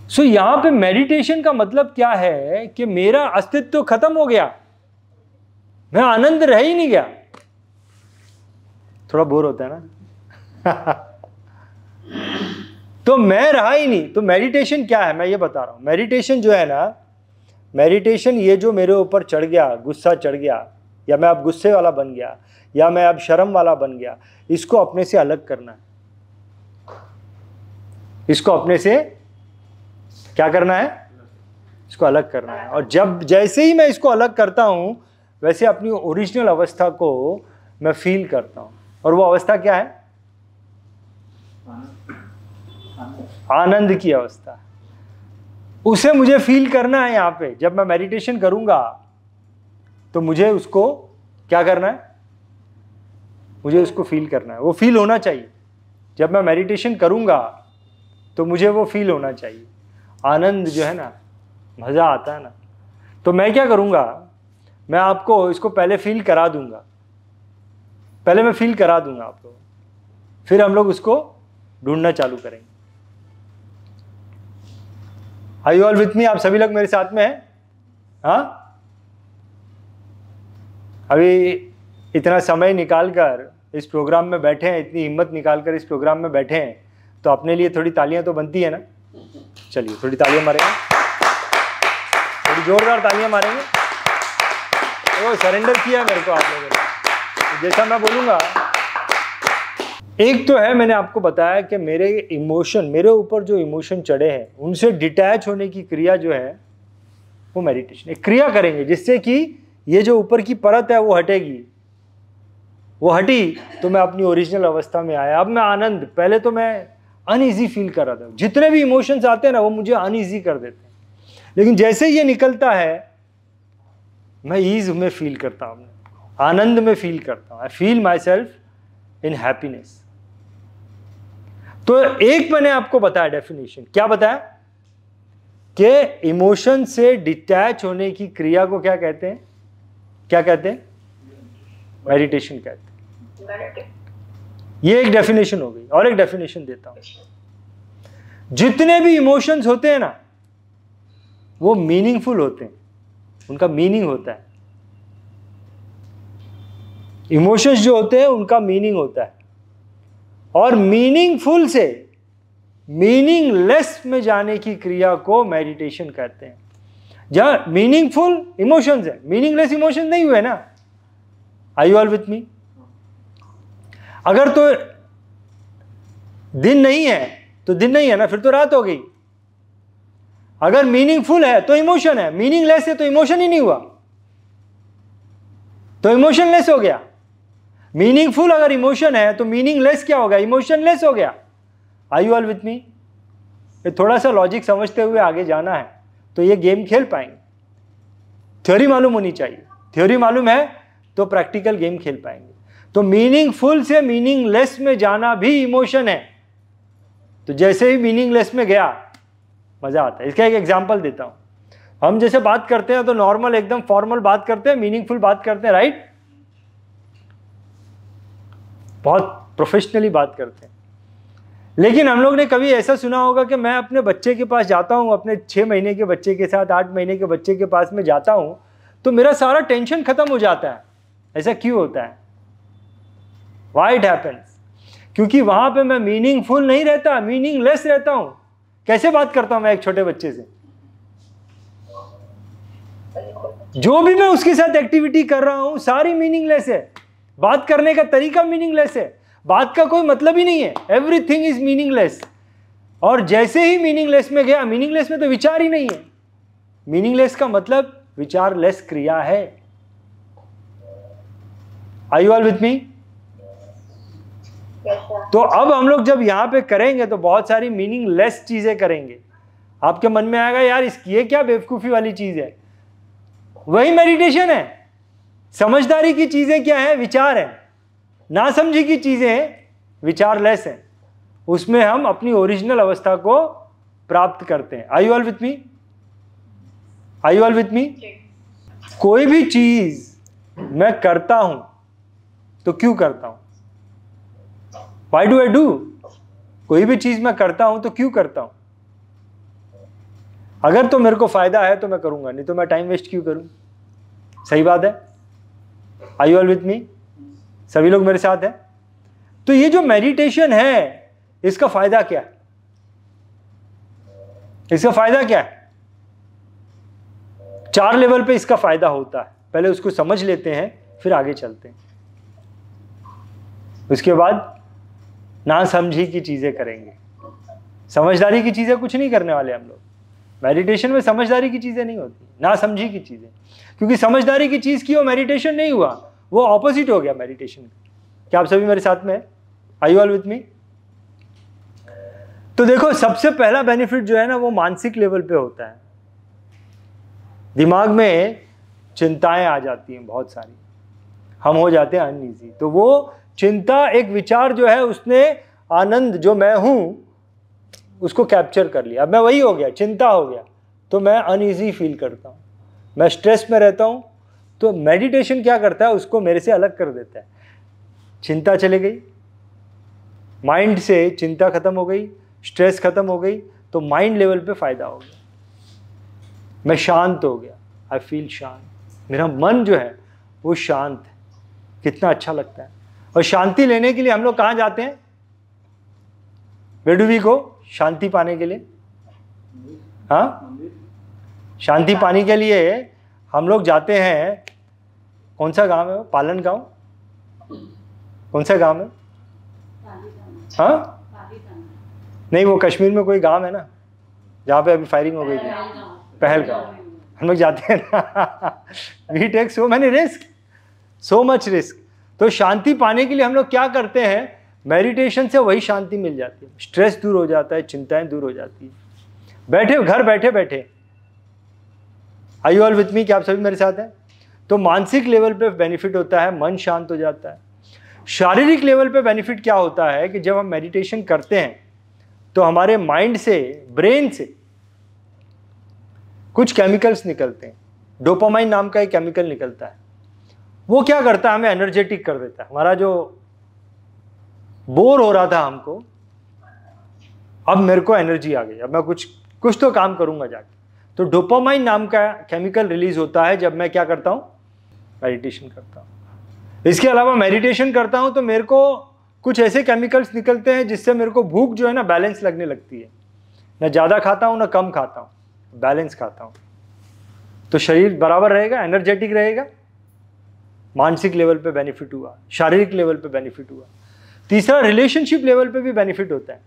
सो यहां पे मेडिटेशन का मतलब क्या है कि मेरा अस्तित्व खत्म हो गया, मैं आनंद रह ही नहीं गया। थोड़ा बोर होता है ना तो मैं रहा ही नहीं। तो मेडिटेशन क्या है मैं ये बता रहा हूं। मेडिटेशन जो है ना, मेडिटेशन ये जो मेरे ऊपर चढ़ गया, गुस्सा चढ़ गया, या मैं अब गुस्से वाला बन गया, या मैं अब शर्म वाला बन गया, इसको अपने से अलग करना है। इसको अपने से क्या करना है? इसको अलग करना है। और जब जैसे ही मैं इसको अलग करता हूं, वैसे अपनी ओरिजिनल अवस्था को मैं फील करता हूं। और वो अवस्था क्या है? आनंद की अवस्था। उसे मुझे फील करना है। यहाँ पे जब मैं मेडिटेशन करूंगा तो मुझे उसको क्या करना है? मुझे उसको फील करना है, वो फील होना चाहिए। जब मैं मेडिटेशन करूँगा तो मुझे वो फील होना चाहिए, आनंद जो है ना, मज़ा आता है ना। तो मैं क्या करूँगा, मैं आपको इसको पहले फील करा दूँगा, पहले मैं फील करा दूँगा आपको, फिर हम लोग उसको ढूंढना चालू करेंगे। Are you all with me? आप सभी लोग मेरे साथ में हैं? हाँ, अभी इतना समय निकालकर इस प्रोग्राम में बैठे हैं, इतनी हिम्मत निकालकर इस प्रोग्राम में बैठे हैं, तो अपने लिए थोड़ी तालियां तो बनती है ना। चलिए थोड़ी तालियां मारेंगे, थोड़ी जोरदार तालियां मारेंगे। वो सरेंडर किया मेरे को आप लोगों ने, जैसा मैं बोलूँगा। एक तो है, मैंने आपको बताया कि मेरे इमोशन, मेरे ऊपर जो इमोशन चढ़े हैं उनसे डिटैच होने की क्रिया जो है वो मेडिटेशन, एक क्रिया करेंगे जिससे कि ये जो ऊपर की परत है वो हटेगी। वो हटी तो मैं अपनी ओरिजिनल अवस्था में आया। अब मैं आनंद, पहले तो मैं अनईजी फील कर रहा था, जितने भी इमोशंस आते हैं ना वो मुझे अनईजी कर देते हैं, लेकिन जैसे ये निकलता है मैं ईज में फील करता हूँ, आनंद में फील करता हूँ। I feel my self in happiness. तो एक मैंने आपको बताया डेफिनेशन, क्या बताया कि इमोशन से डिटैच होने की क्रिया को क्या कहते हैं? क्या कहते हैं? मेडिटेशन कहते हैं। ये एक डेफिनेशन हो गई। और एक डेफिनेशन देता हूं, जितने भी इमोशंस होते हैं ना वो मीनिंगफुल होते हैं, उनका मीनिंग होता है। इमोशंस जो होते हैं उनका मीनिंग होता है, और मीनिंगफुल से मीनिंगलेस में जाने की क्रिया को मेडिटेशन कहते हैं। जहां मीनिंगफुल इमोशंस है, मीनिंगलेस इमोशंस नहीं हुए ना। Are you all with me? अगर तो दिन नहीं है तो दिन नहीं है ना, फिर तो रात हो गई। अगर मीनिंगफुल है तो इमोशन है, मीनिंगलेस है तो इमोशन ही नहीं हुआ, तो इमोशनलेस हो गया। मीनिंगफुल अगर इमोशन है तो मीनिंगलेस क्या हो गया? इमोशनलेस हो गया। Are you all with me? ये थोड़ा सा लॉजिक समझते हुए आगे जाना है तो ये गेम खेल पाएंगे। थ्योरी मालूम होनी चाहिए, थ्योरी मालूम है तो प्रैक्टिकल गेम खेल पाएंगे। तो मीनिंगफुल से मीनिंगलेस में जाना भी इमोशन है। तो जैसे ही मीनिंगलेस में गया मजा आता है। इसका एक एग्जांपल देता हूं। हम जैसे बात करते हैं तो नॉर्मल एकदम फॉर्मल बात करते हैं, मीनिंगफुल बात करते हैं, राइट? बहुत प्रोफेशनली बात करते हैं। लेकिन हम लोग ने कभी ऐसा सुना होगा कि मैं अपने बच्चे के पास जाता हूं, अपने 6 महीने के बच्चे के साथ, 8 महीने के बच्चे के पास में जाता हूं तो मेरा सारा टेंशन खत्म हो जाता है। ऐसा क्यों होता है? Why it happens? क्योंकि वहां पे मैं मीनिंगफुल नहीं रहता, मीनिंगलेस रहता हूं। कैसे बात करता हूं मैं एक छोटे बच्चे से? जो भी मैं उसके साथ एक्टिविटी कर रहा हूं सारी मीनिंगलेस है। बात करने का तरीका मीनिंगलेस है, बात का कोई मतलब ही नहीं है। Everything is meaningless. और जैसे ही मीनिंगलेस में गया, मीनिंगलेस में तो विचार ही नहीं है। मीनिंगलेस का मतलब विचारलेस क्रिया है। Are you all with me? तो अब हम लोग जब यहां पे करेंगे तो बहुत सारी मीनिंगलेस चीजें करेंगे। आपके मन में आएगा यार ये क्या बेवकूफी वाली चीज है? वही मेडिटेशन है। समझदारी की चीजें क्या है? विचार है। ना समझी की चीजें विचारलेस है। उसमें हम अपनी ओरिजिनल अवस्था को प्राप्त करते हैं। Are you all with me? Are you all with me? कोई भी चीज मैं करता हूं तो क्यों करता हूं? Why do I do? कोई भी चीज मैं करता हूं तो क्यों करता हूं? अगर तो मेरे को फायदा है तो मैं करूंगा, नहीं तो मैं टाइम वेस्ट क्यों करूं? सही बात है। Are you all with me? सभी लोग मेरे साथ हैं? तो ये जो मेडिटेशन है इसका फायदा क्या है? इसका फायदा क्या है? 4 लेवल पे इसका फायदा होता है। पहले उसको समझ लेते हैं फिर आगे चलते हैं। उसके बाद ना समझी की चीजें करेंगे। समझदारी की चीजें कुछ नहीं करने वाले हम लोग। मेडिटेशन में समझदारी की चीजें नहीं होती, ना समझी की चीजें। क्योंकि समझदारी की चीज की वो मेडिटेशन नहीं हुआ, वो ऑपोजिट हो गया मेडिटेशन का। क्या आप सभी मेरे साथ में? Are you all with me? तो देखो सबसे पहला बेनिफिट जो है ना वो मानसिक लेवल पे होता है। दिमाग में चिंताएं आ जाती हैं बहुत सारी। हम हो जाते हैं अनईजी। तो वो चिंता एक विचार जो है उसने आनंद जो मैं हूँ उसको कैप्चर कर लिया। अब मैं वही हो गया, चिंता हो गया, तो मैं अनईजी फील करता हूँ, मैं स्ट्रेस में रहता हूँ। तो मेडिटेशन क्या करता है, उसको मेरे से अलग कर देता है। चिंता चली गई, माइंड से चिंता खत्म हो गई, स्ट्रेस खत्म हो गई, तो माइंड लेवल पे फायदा हो गया, मैं शांत हो गया, आई फील शांत, मेरा मन जो है वो शांत है। कितना अच्छा लगता है। और शांति लेने के लिए हम लोग कहाँ जाते हैं, वेडुवी को शांति पाने के लिए, हाँ शांति पाने के लिए हम लोग जाते हैं। कौन सा गांव है वो, पालन गांव, कौन सा गांव है, हाँ नहीं वो कश्मीर में कोई गांव है ना जहाँ पे अभी फायरिंग हो गई थी, पहलगाम। हम लोग जाते हैं ना, we take so many risk, so much risk. तो शांति पाने के लिए हम लोग क्या करते हैं, मेडिटेशन से वही शांति मिल जाती है, स्ट्रेस दूर हो जाता है, चिंताएं दूर हो जाती है। बैठे घर बैठे बैठे, are you all with me, क्या आप सभी मेरे साथ हैं? तो मानसिक लेवल पे बेनिफिट होता है, मन शांत हो जाता है। शारीरिक लेवल पे बेनिफिट क्या होता है कि जब हम मेडिटेशन करते हैं तो हमारे माइंड से, ब्रेन से कुछ केमिकल्स निकलते हैं। डोपामाइन नाम का एक केमिकल निकलता है, वो क्या करता है, हमें एनर्जेटिक कर देता है। हमारा जो बोर हो रहा था हमको, अब मेरे को एनर्जी आ गई, अब मैं कुछ तो काम करूंगा जाके। तो डोपामाइन नाम का केमिकल रिलीज होता है जब मैं क्या करता हूं, मेडिटेशन करता हूं। इसके अलावा मेडिटेशन करता हूं तो मेरे को कुछ ऐसे केमिकल्स निकलते हैं जिससे मेरे को भूख जो है ना बैलेंस लगने लगती है। ना ज़्यादा खाता हूं ना कम खाता हूं, बैलेंस खाता हूं, तो शरीर बराबर रहेगा, एनर्जेटिक रहेगा। मानसिक लेवल पे बेनिफिट हुआ, शारीरिक लेवल पे बेनिफिट हुआ। तीसरा, रिलेशनशिप लेवल पे भी बेनिफिट होता है।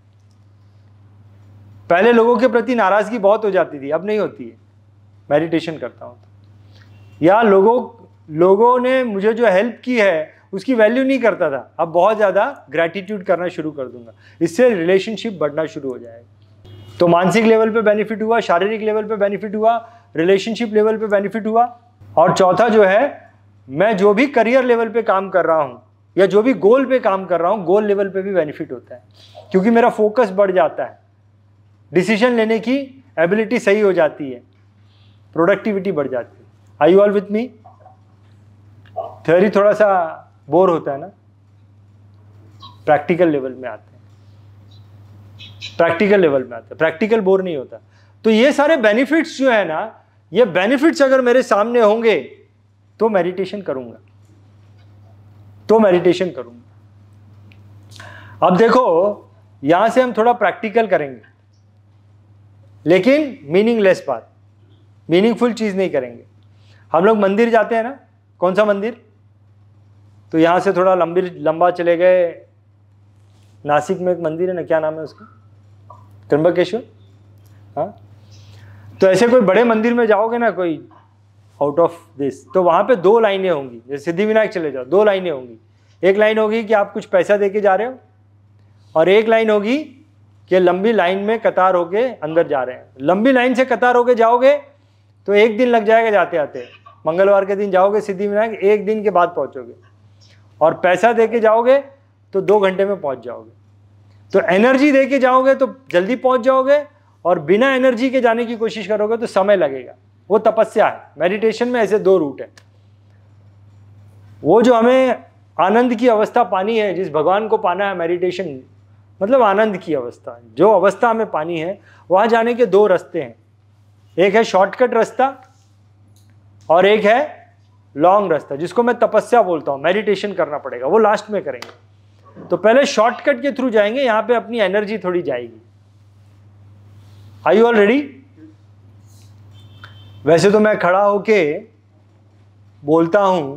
पहले लोगों के प्रति नाराजगी बहुत हो जाती थी, अब नहीं होती है, मेडिटेशन करता हूं तो। या लोगों ने मुझे जो हेल्प की है उसकी वैल्यू नहीं करता था, अब बहुत ज़्यादा ग्रैटिट्यूड करना शुरू कर दूंगा, इससे रिलेशनशिप बढ़ना शुरू हो जाएगा। तो मानसिक लेवल पे बेनिफिट हुआ, शारीरिक लेवल पे बेनिफिट हुआ, रिलेशनशिप लेवल पे बेनिफिट हुआ। और चौथा जो है, मैं जो भी करियर लेवल पे काम कर रहा हूँ या जो भी गोल पे काम कर रहा हूँ, गोल लेवल पे भी बेनिफिट होता है, क्योंकि मेरा फोकस बढ़ जाता है, डिसीजन लेने की एबिलिटी सही हो जाती है, प्रोडक्टिविटी बढ़ जाती है। Are you all with me? Theory थोड़ा सा बोर होता है ना, प्रैक्टिकल लेवल में आते हैं, प्रैक्टिकल बोर नहीं होता। तो ये सारे बेनिफिट्स जो है ना, ये बेनिफिट्स अगर मेरे सामने होंगे तो मेडिटेशन करूंगा, अब देखो यहां से हम थोड़ा प्रैक्टिकल करेंगे, लेकिन मीनिंगलेस बात, मीनिंगफुल चीज नहीं करेंगे। हम लोग मंदिर जाते हैं ना, कौन सा मंदिर, तो यहां से थोड़ा लंबा चले गए, नासिक में एक मंदिर है ना, क्या नाम है उसका, त्र्यंबकेश्वर, हाँ। तो ऐसे कोई बड़े मंदिर में जाओगे ना, कोई आउट ऑफ दिस, तो वहां पे 2 लाइनें होंगी। जैसे सिद्धिविनायक चले जाओ, 2 लाइनें होंगी। एक लाइन होगी कि आप कुछ पैसा दे के जा रहे हो, और एक लाइन होगी कि लंबी लाइन में कतार होके अंदर जा रहे हैं। लंबी लाइन से कतार होके जाओगे तो 1 दिन लग जाएगा जाते आते, मंगलवार के दिन जाओगे सिद्धिविनायक, 1 दिन के बाद पहुंचोगे, और पैसा दे के जाओगे तो 2 घंटे में पहुंच जाओगे। तो एनर्जी दे के जाओगे तो जल्दी पहुंच जाओगे, और बिना एनर्जी के जाने की कोशिश करोगे तो समय लगेगा। वो तपस्या है। मेडिटेशन में ऐसे 2 रूट है। वो जो हमें आनंद की अवस्था पानी है, जिस भगवान को पाना है, मेडिटेशन मतलब आनंद की अवस्था, जो अवस्था हमें पानी है, वहां जाने के 2 रास्ते हैं। एक है शॉर्टकट रास्ता और एक है लॉन्ग रास्ता, जिसको मैं तपस्या बोलता हूं। मेडिटेशन करना पड़ेगा, वो लास्ट में करेंगे। तो पहले शॉर्टकट के थ्रू जाएंगे, यहां पे अपनी एनर्जी थोड़ी जाएगी। Are you all ready? वैसे तो मैं खड़ा होके बोलता हूं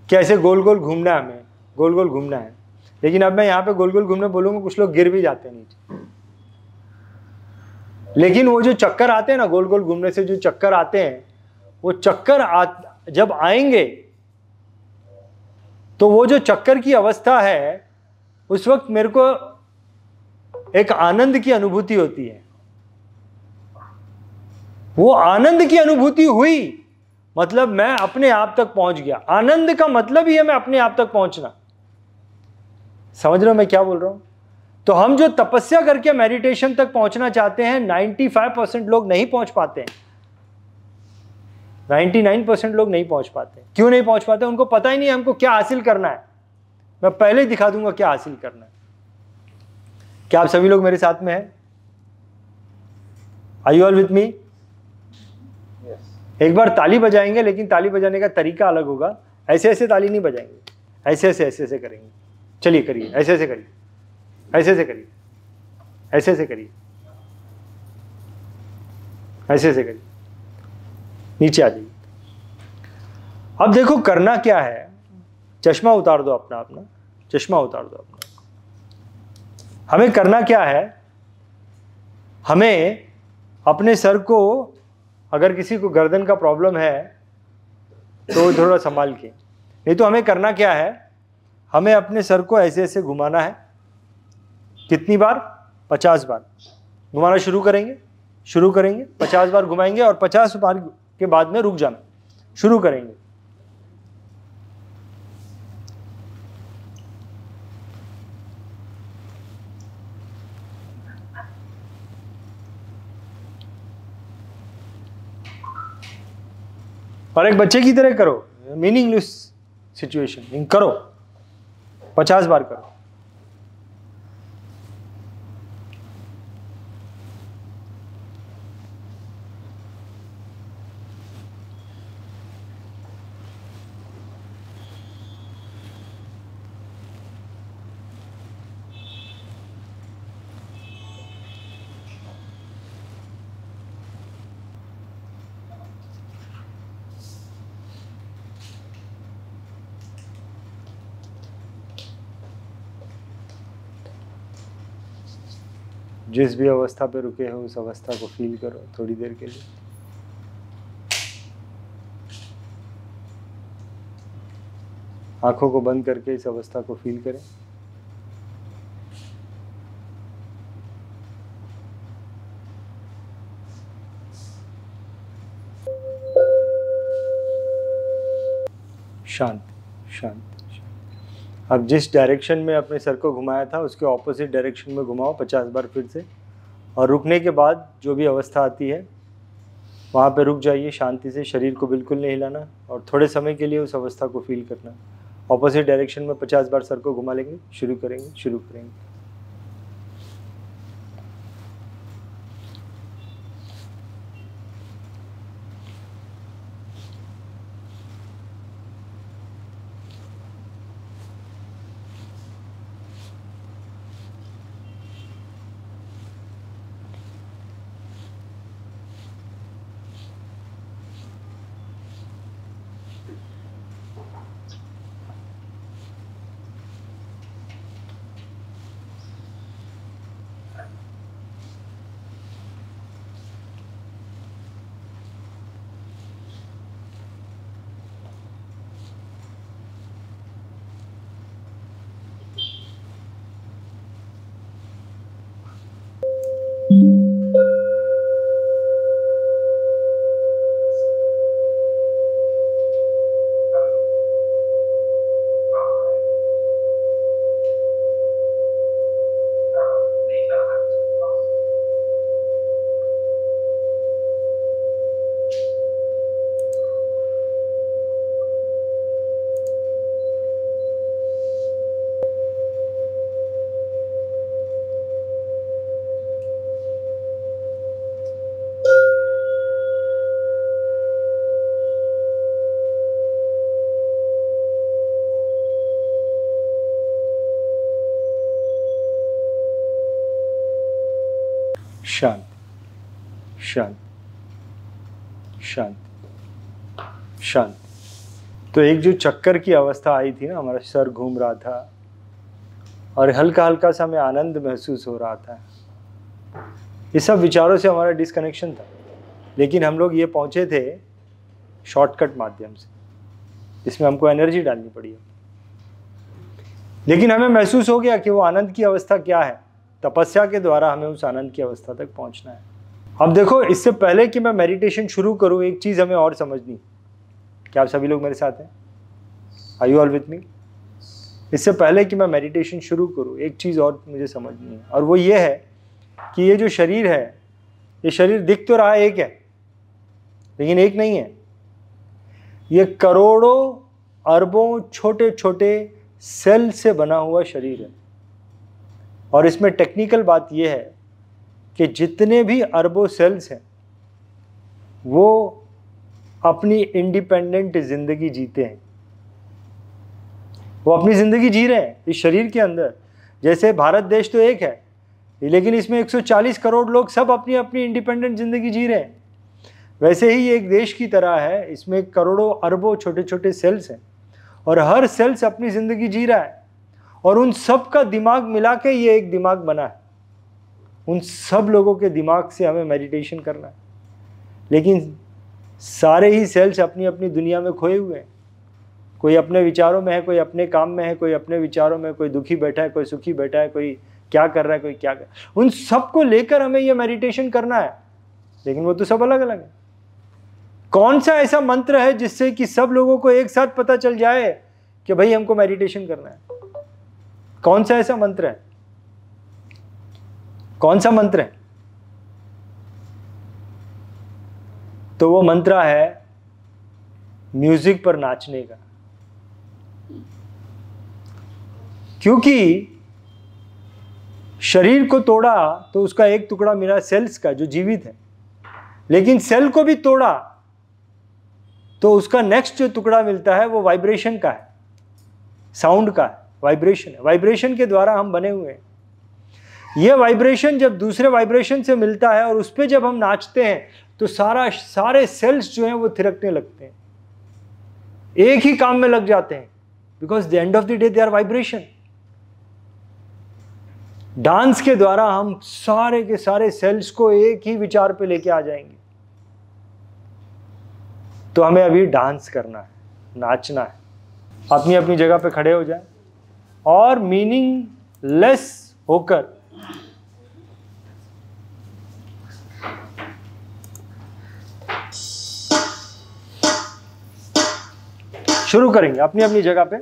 कि ऐसे गोल गोल घूमना है, हमें गोल गोल घूमना है, लेकिन अब मैं यहां पे गोल गोल घूमने बोलूंगा, कुछ लोग गिर भी जाते हैं नीचे। लेकिन वो जो चक्कर आते हैं ना, गोल गोल घूमने से जो चक्कर आते हैं, वो चक्कर जब आएंगे तो वो जो चक्कर की अवस्था है, उस वक्त मेरे को एक आनंद की अनुभूति होती है। वो आनंद की अनुभूति हुई मतलब मैं अपने आप तक पहुंच गया। आनंद का मतलब ही है मैं अपने आप तक पहुंचना। समझ रहे हो मैं क्या बोल रहा हूं? तो हम जो तपस्या करके मेडिटेशन तक पहुंचना चाहते हैं, 95% लोग नहीं पहुंच पाते हैं। 99% लोग नहीं पहुंच पाते। क्यों नहीं पहुंच पाते? उनको पता ही नहीं हमको क्या हासिल करना है। मैं पहले ही दिखा दूंगा क्या हासिल करना है। क्या आप सभी लोग मेरे साथ में हैं? Are you all with me? एक बार ताली बजाएंगे, लेकिन ताली बजाने का तरीका अलग होगा। ऐसे ऐसे ताली नहीं बजाएंगे, ऐसे ऐसे करेंगे। चलिए करिए, ऐसे ऐसे करिए, ऐसे करिए, ऐसे करिए, ऐसे करिए, नीचे आ जाइए। अब देखो करना क्या है। चश्मा उतार दो अपना चश्मा उतार दो अपना। हमें करना क्या है? हमें अपने सर को, अगर किसी को गर्दन का प्रॉब्लम है तो थोड़ा संभाल के, नहीं तो हमें करना क्या है? हमें अपने सर को ऐसे ऐसे घुमाना है। कितनी बार? 50 बार घुमाना शुरू करेंगे 50 बार घुमाएंगे और 50 बार के बाद में रुक जाना शुरू करेंगे। और एक बच्चे की तरह करो, मीनिंगलेस सिचुएशन करो, 50 बार करो। जिस भी अवस्था पे रुके हो उस अवस्था को फील करो थोड़ी देर के लिए। आंखों को बंद करके इस अवस्था को फील करें। शांत शांत। अब जिस डायरेक्शन में अपने सर को घुमाया था उसके ऑपोजिट डायरेक्शन में घुमाओ 50 बार फिर से, और रुकने के बाद जो भी अवस्था आती है वहाँ पे रुक जाइए शांति से। शरीर को बिल्कुल नहीं हिलाना और थोड़े समय के लिए उस अवस्था को फील करना। ऑपोजिट डायरेक्शन में 50 बार सर को घुमा लेंगे, शुरू करेंगे। शांत शांत शांत शांत। तो एक जो चक्कर की अवस्था आई थी ना, हमारा सर घूम रहा था और हल्का हल्का सा हमें आनंद महसूस हो रहा था, ये सब विचारों से हमारा डिस्कनेक्शन था। लेकिन हम लोग ये पहुंचे थे शॉर्टकट माध्यम से, इसमें हमको एनर्जी डालनी पड़ी है। लेकिन हमें महसूस हो गया कि वो आनंद की अवस्था क्या है। तपस्या के द्वारा हमें उस आनंद की अवस्था तक पहुंचना है। अब देखो, इससे पहले कि मैं मेडिटेशन शुरू करूं, एक चीज़ हमें और समझनी। क्या आप सभी लोग मेरे साथ हैं? Are you all with me? इससे पहले कि मैं मेडिटेशन शुरू करूं, एक चीज़ और मुझे समझनी है, और वो ये है कि ये जो शरीर है, ये शरीर दिख तो रहा एक है, लेकिन एक नहीं है। ये करोड़ों अरबों छोटे छोटे सेल से बना हुआ शरीर है। और इसमें टेक्निकल बात यह है कि जितने भी अरबों सेल्स हैं वो अपनी इंडिपेंडेंट जिंदगी जीते हैं, वो अपनी ज़िंदगी जी रहे हैं इस शरीर के अंदर। जैसे भारत देश तो एक है, लेकिन इसमें 140 करोड़ लोग सब अपनी अपनी इंडिपेंडेंट ज़िंदगी जी रहे हैं। वैसे ही एक देश की तरह है, इसमें करोड़ों अरबों छोटे छोटे सेल्स हैं और हर सेल्स अपनी ज़िंदगी जी रहा है, और उन सब का दिमाग मिला के ये एक दिमाग बना है। उन सब लोगों के दिमाग से हमें मेडिटेशन करना है, लेकिन सारे ही सेल्स अपनी अपनी दुनिया में खोए हुए हैं। कोई अपने विचारों में है, कोई अपने काम में है, कोई अपने विचारों में, कोई दुखी बैठा है, कोई सुखी बैठा है, कोई क्या कर रहा है, कोई क्या कर। उन सब को लेकर हमें ये मेडिटेशन करना है, लेकिन वो तो सब अलग अलग है। कौन सा ऐसा मंत्र है जिससे कि सब लोगों को एक साथ पता चल जाए कि भाई हमको मेडिटेशन करना है? कौन सा ऐसा मंत्र है? कौन सा मंत्र है? तो वो मंत्र है म्यूजिक पर नाचने का। क्योंकि शरीर को तोड़ा तो उसका एक टुकड़ा मिला सेल्स का जो जीवित है, लेकिन सेल को भी तोड़ा तो उसका नेक्स्ट जो टुकड़ा मिलता है वो वाइब्रेशन का है, साउंड का है, वाइब्रेशन है। वाइब्रेशन के द्वारा हम बने हुए हैं। ये वाइब्रेशन जब दूसरे वाइब्रेशन से मिलता है और उस पर जब हम नाचते हैं तो सारे सेल्स जो हैं वो थिरकने लगते हैं, एक ही काम में लग जाते हैं, because the end of the day they are vibration. Dance के द्वारा हम सारे के सारे सेल्स को एक ही विचार पे लेके आ जाएंगे। तो हमें अभी डांस करना है, नाचना है। अपनी अपनी जगह पे खड़े हो जाए और मीनिंगलेस होकर शुरू करेंगे अपनी अपनी जगह पे।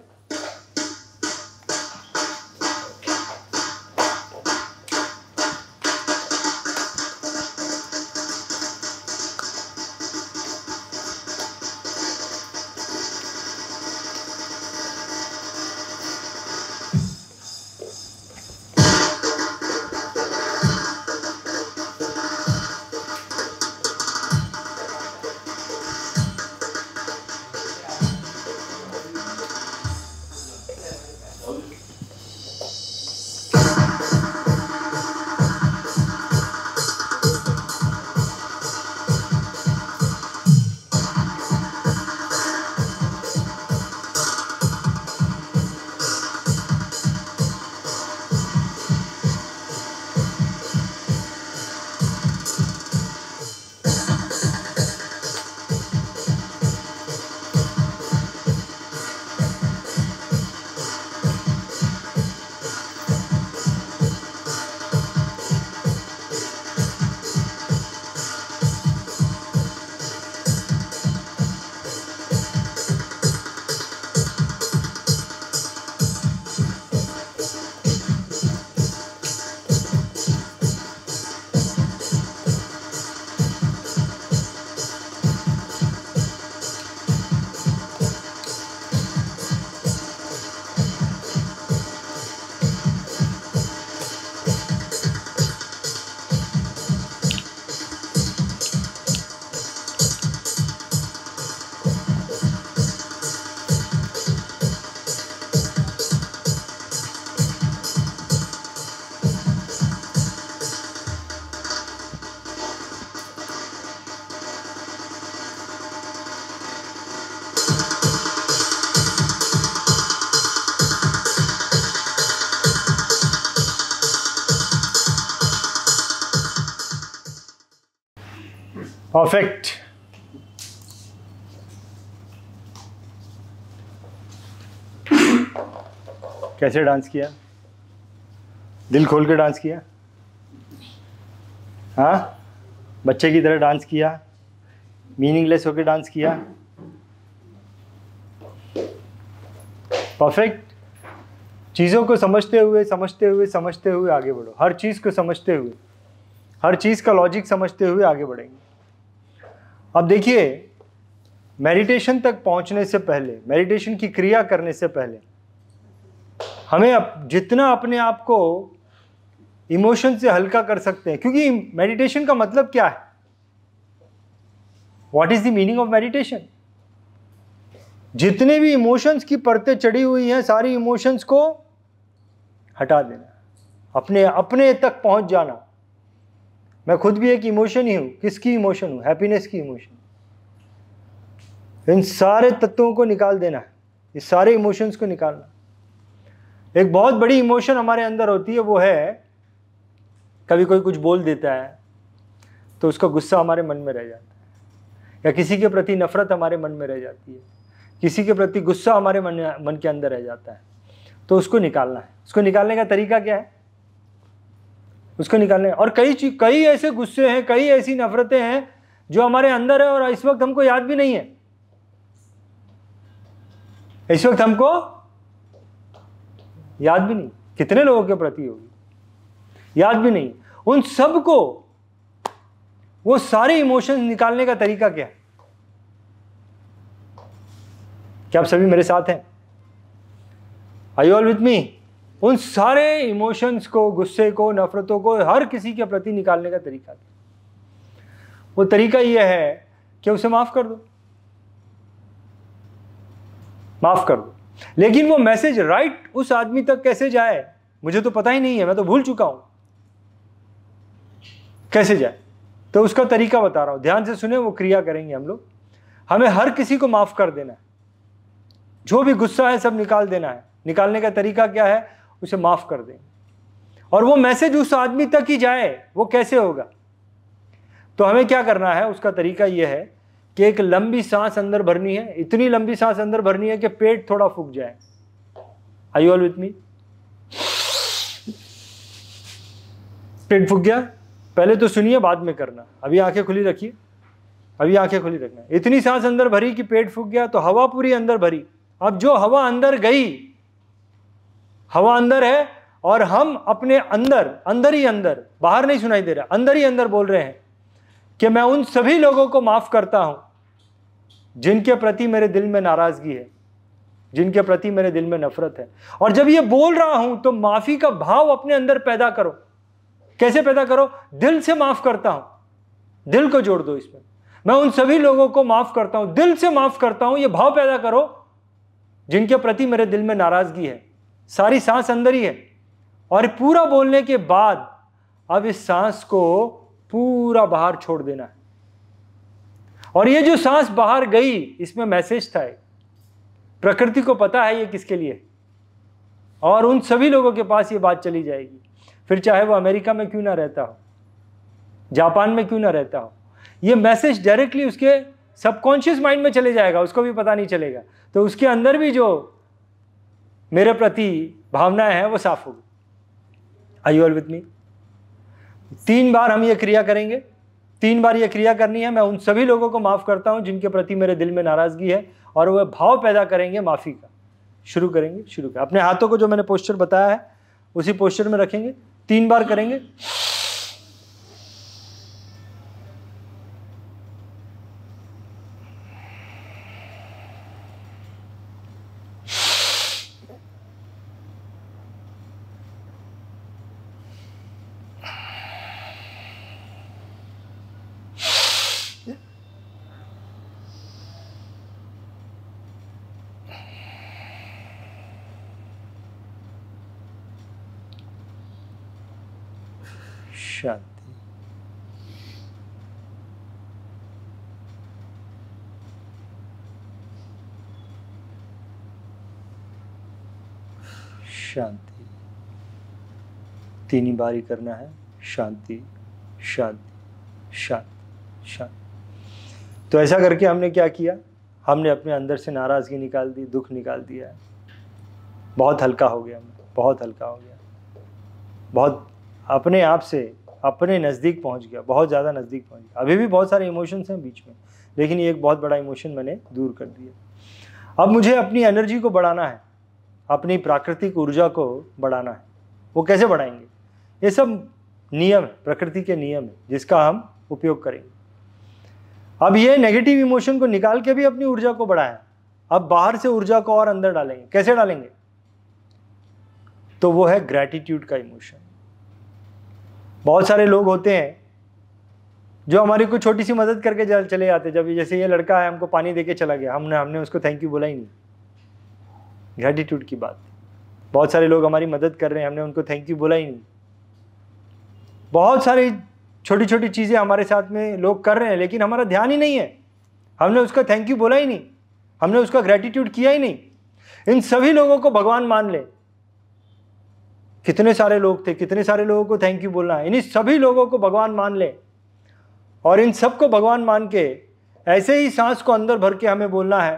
परफेक्ट। कैसे डांस किया? दिल खोल के डांस किया? हाँ, बच्चे की तरह डांस किया? मीनिंगलेस होकर डांस किया? परफेक्ट। चीज़ों को समझते हुए समझते हुए समझते हुए आगे बढ़ो, हर चीज़ को समझते हुए, हर चीज़ का लॉजिक समझते हुए आगे बढ़ेंगे। अब देखिए, मेडिटेशन तक पहुंचने से पहले, मेडिटेशन की क्रिया करने से पहले हमें जितना अपने आप को इमोशन से हल्का कर सकते हैं, क्योंकि मेडिटेशन का मतलब क्या है? What is the meaning of meditation? जितने भी इमोशंस की परतें चढ़ी हुई हैं, सारी इमोशंस को हटा देना, अपने अपने तक पहुंच जाना। मैं खुद भी एक इमोशन ही हूं। किसकी इमोशन हूं? हैप्पीनेस की इमोशन। इन सारे तत्वों को निकाल देना है, इस सारे इमोशंस को निकालना। एक बहुत बड़ी इमोशन हमारे अंदर होती है, वो है कभी कोई कुछ बोल देता है तो उसका गुस्सा हमारे मन में रह जाता है, या किसी के प्रति नफरत हमारे मन में रह जाती है, किसी के प्रति गुस्सा हमारे मन के अंदर रह जाता है, तो उसको निकालना है। उसको निकालने का तरीका क्या है? उसको निकालने, और कई ऐसे गुस्से हैं, कई ऐसी नफरतें हैं जो हमारे अंदर है और इस वक्त हमको याद भी नहीं है। इस वक्त हमको याद भी नहीं, कितने लोगों के प्रति होगी, याद भी नहीं। उन सब को, वो सारे इमोशंस निकालने का तरीका क्या है? क्या आप सभी मेरे साथ हैं? Are you all with me? उन सारे इमोशंस को, गुस्से को, नफरतों को, हर किसी के प्रति निकालने का तरीका क्या? वो तरीका यह है कि उसे माफ कर दो, माफ कर दो। लेकिन वो मैसेज राइट उस आदमी तक कैसे जाए, मुझे तो पता ही नहीं है, मैं तो भूल चुका हूं। कैसे जाए? तो उसका तरीका बता रहा हूं, ध्यान से सुने, वो क्रिया करेंगे हम लोग। हमें हर किसी को माफ कर देना है, जो भी गुस्सा है सब निकाल देना है। निकालने का तरीका क्या है? उसे माफ कर देंगे, और वो मैसेज उस आदमी तक ही जाए। वो कैसे होगा? तो हमें क्या करना है, उसका तरीका यह है कि एक लंबी सांस अंदर भरनी है, इतनी लंबी सांस अंदर भरनी है कि पेट थोड़ा फूक जाए। Are you all with me? पेट फूक गया? पहले तो सुनिए, बाद में करना। अभी आंखें खुली रखिए, अभी आंखें खुली रखना। इतनी सांस अंदर भरी कि पेट फूक गया, तो हवा पूरी अंदर भरी। अब जो हवा अंदर गई, हवा अंदर है, और हम अपने अंदर, अंदर ही अंदर, बाहर नहीं सुनाई दे रहा, अंदर ही अंदर बोल रहे हैं कि मैं उन सभी लोगों को माफ करता हूं जिनके प्रति मेरे दिल में नाराजगी है, जिनके प्रति मेरे दिल में नफरत है। और जब ये बोल रहा हूं तो माफी का भाव अपने अंदर पैदा करो। कैसे पैदा करो? दिल से माफ करता हूं, दिल को जोड़ दो इसमें। मैं उन सभी लोगों को माफ करता हूं, दिल से माफ करता हूं, ये भाव पैदा करो जिनके प्रति मेरे दिल में नाराजगी है। सारी सांस अंदर ही है, और पूरा बोलने के बाद अब इस सांस को पूरा बाहर छोड़ देना है। और ये जो सांस बाहर गई, इसमें मैसेज था। प्रकृति को पता है ये किसके लिए, और उन सभी लोगों के पास ये बात चली जाएगी। फिर चाहे वो अमेरिका में क्यों ना रहता हो, जापान में क्यों ना रहता हो, ये मैसेज डायरेक्टली उसके सबकॉन्शियस माइंड में चले जाएगा, उसको भी पता नहीं चलेगा। तो उसके अंदर भी जो मेरे प्रति भावनाएं हैं वो साफ होगी। Are you all with me? 3 बार हम ये क्रिया करेंगे, 3 बार ये क्रिया करनी है। मैं उन सभी लोगों को माफ करता हूं जिनके प्रति मेरे दिल में नाराजगी है, और वह भाव पैदा करेंगे माफी का। शुरू करेंगे। अपने हाथों को जो मैंने पोस्चर बताया है उसी पोस्चर में रखेंगे, 3 बार करेंगे। शांति। शांति। 3 ही बार ही करना है। शांति, शांति, शांति, शांति। तो ऐसा करके हमने क्या किया? हमने अपने अंदर से नाराजगी निकाल दी, दुख निकाल दिया। बहुत हल्का हो गया, बहुत हल्का हो गया, बहुत अपने आप से अपने नज़दीक पहुंच गया, बहुत ज़्यादा नज़दीक पहुंच गया। अभी भी बहुत सारे इमोशंस हैं बीच में, लेकिन ये एक बहुत बड़ा इमोशन मैंने दूर कर दिया। अब मुझे अपनी एनर्जी को बढ़ाना है, अपनी प्राकृतिक ऊर्जा को बढ़ाना है। वो कैसे बढ़ाएंगे? ये सब नियम है, प्रकृति के नियम है जिसका हम उपयोग करेंगे। अब ये नेगेटिव इमोशन को निकाल के भी अपनी ऊर्जा को बढ़ाएं। अब बाहर से ऊर्जा को और अंदर डालेंगे। कैसे डालेंगे? तो वो है ग्रैटिट्यूड का इमोशन। बहुत सारे लोग होते हैं जो हमारी कोई छोटी सी मदद करके चले जाते, जब जैसे ये लड़का है हमको पानी देके चला गया, हमने उसको थैंक यू बोला ही नहीं। ग्रैटिट्यूड की बात। बहुत सारे लोग हमारी मदद कर रहे हैं, हमने उनको थैंक यू बोला ही नहीं। बहुत सारी छोटी छोटी चीज़ें हमारे साथ में लोग कर रहे हैं लेकिन हमारा ध्यान ही नहीं है, हमने उसका थैंक यू बोला ही नहीं, हमने उसका ग्रैटिट्यूड किया ही नहीं। इन सभी लोगों को भगवान मान ले। कितने सारे लोग थे, कितने सारे लोगों को थैंक यू बोलना है। इन सभी लोगों को भगवान मान ले और इन सबको भगवान मान के ऐसे ही सांस को अंदर भर के हमें बोलना है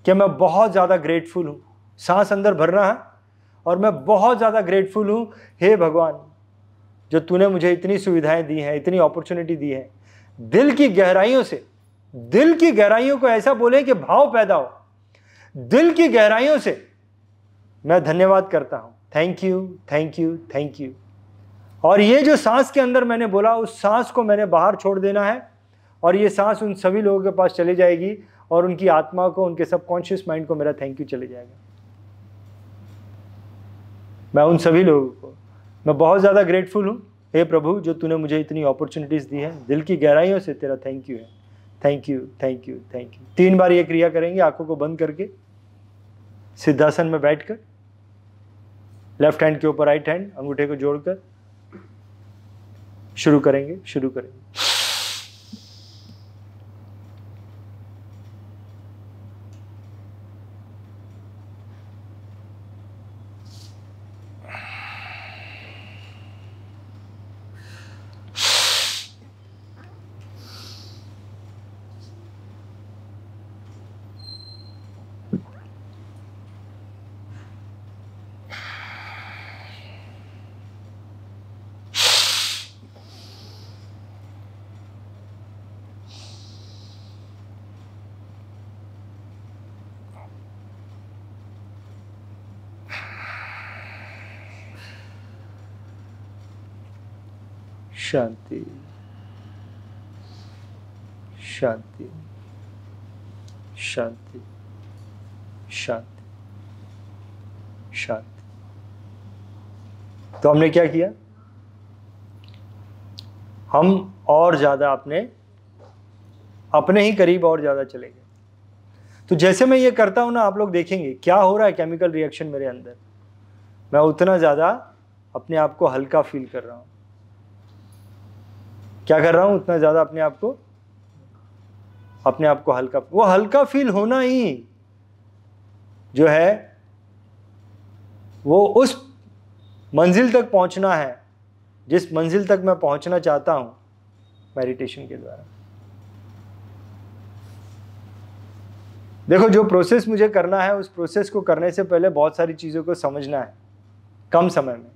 कि मैं बहुत ज़्यादा ग्रेटफुल हूँ। सांस अंदर भरना है और मैं बहुत ज़्यादा ग्रेटफुल हूँ, हे भगवान जो तूने मुझे इतनी सुविधाएं दी हैं, इतनी अपॉर्चुनिटी दी है। दिल की गहराइयों से, दिल की गहराइयों को ऐसा बोले कि भाव पैदा हो। दिल की गहराइयों से मैं धन्यवाद करता हूँ, thank you thank you thank you. और ये जो सांस के अंदर मैंने बोला, उस सांस को मैंने बाहर छोड़ देना है और ये सांस उन सभी लोगों के पास चली जाएगी और उनकी आत्मा को, उनके सबकॉन्शियस माइंड को मेरा थैंक यू चले जाएगा। मैं उन सभी लोगों को, मैं बहुत ज़्यादा ग्रेटफुल हूँ, हे प्रभु जो तूने मुझे इतनी अपॉर्चुनिटीज़ दी है। दिल की गहराइयों से तेरा थैंक यू है, thank you thank you thank you. 3 बार ये क्रिया करेंगे, आंखों को बंद करके सिद्धासन में बैठकर, लेफ्ट हैंड के ऊपर राइट हैंड, अंगूठे को जोड़कर शुरू करेंगे। शांति शांति शांति शांति शांति। तो हमने क्या किया? हम और ज़्यादा अपने ही करीब और ज़्यादा चले गए। तो जैसे मैं ये करता हूँ ना, आप लोग देखेंगे क्या हो रहा है केमिकल रिएक्शन मेरे अंदर। मैं उतना ज़्यादा अपने आप को हल्का फील कर रहा हूँ। क्या कर रहा हूँ? उतना ज़्यादा अपने आप को हल्का। वो हल्का फील होना ही जो है वो उस मंजिल तक पहुँचना है जिस मंजिल तक मैं पहुँचना चाहता हूँ मेडिटेशन के द्वारा। देखो, जो प्रोसेस मुझे करना है उस प्रोसेस को करने से पहले बहुत सारी चीज़ों को समझना है। कम समय में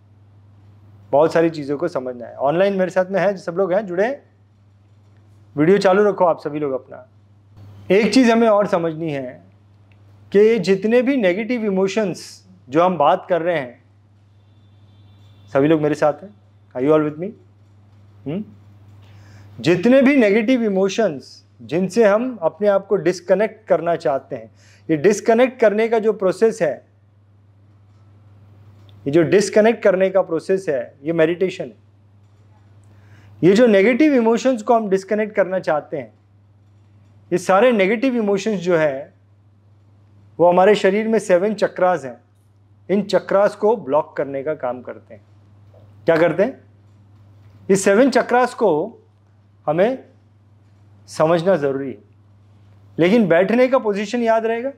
बहुत सारी चीज़ों को समझना है। ऑनलाइन मेरे साथ में है, सब लोग हैं जुड़े, वीडियो चालू रखो आप सभी लोग अपना। एक चीज़ हमें और समझनी है कि जितने भी नेगेटिव इमोशंस जो हम बात कर रहे हैं, सभी लोग मेरे साथ हैं? Are you all with me? जितने भी नेगेटिव इमोशंस जिनसे हम अपने आप को डिस्कनेक्ट करना चाहते हैं, ये डिस्कनेक्ट करने का जो प्रोसेस है, ये जो डिस्कनेक्ट करने का प्रोसेस है, ये मेडिटेशन है। ये जो नेगेटिव इमोशंस को हम डिस्कनेक्ट करना चाहते हैं, ये सारे नेगेटिव इमोशंस जो है वो हमारे शरीर में 7 चक्रास हैं। इन चक्रास को ब्लॉक करने का काम करते हैं। क्या करते हैं? ये 7 चक्रास को हमें समझना ज़रूरी है। लेकिन बैठने का पोजीशन याद रहेगा।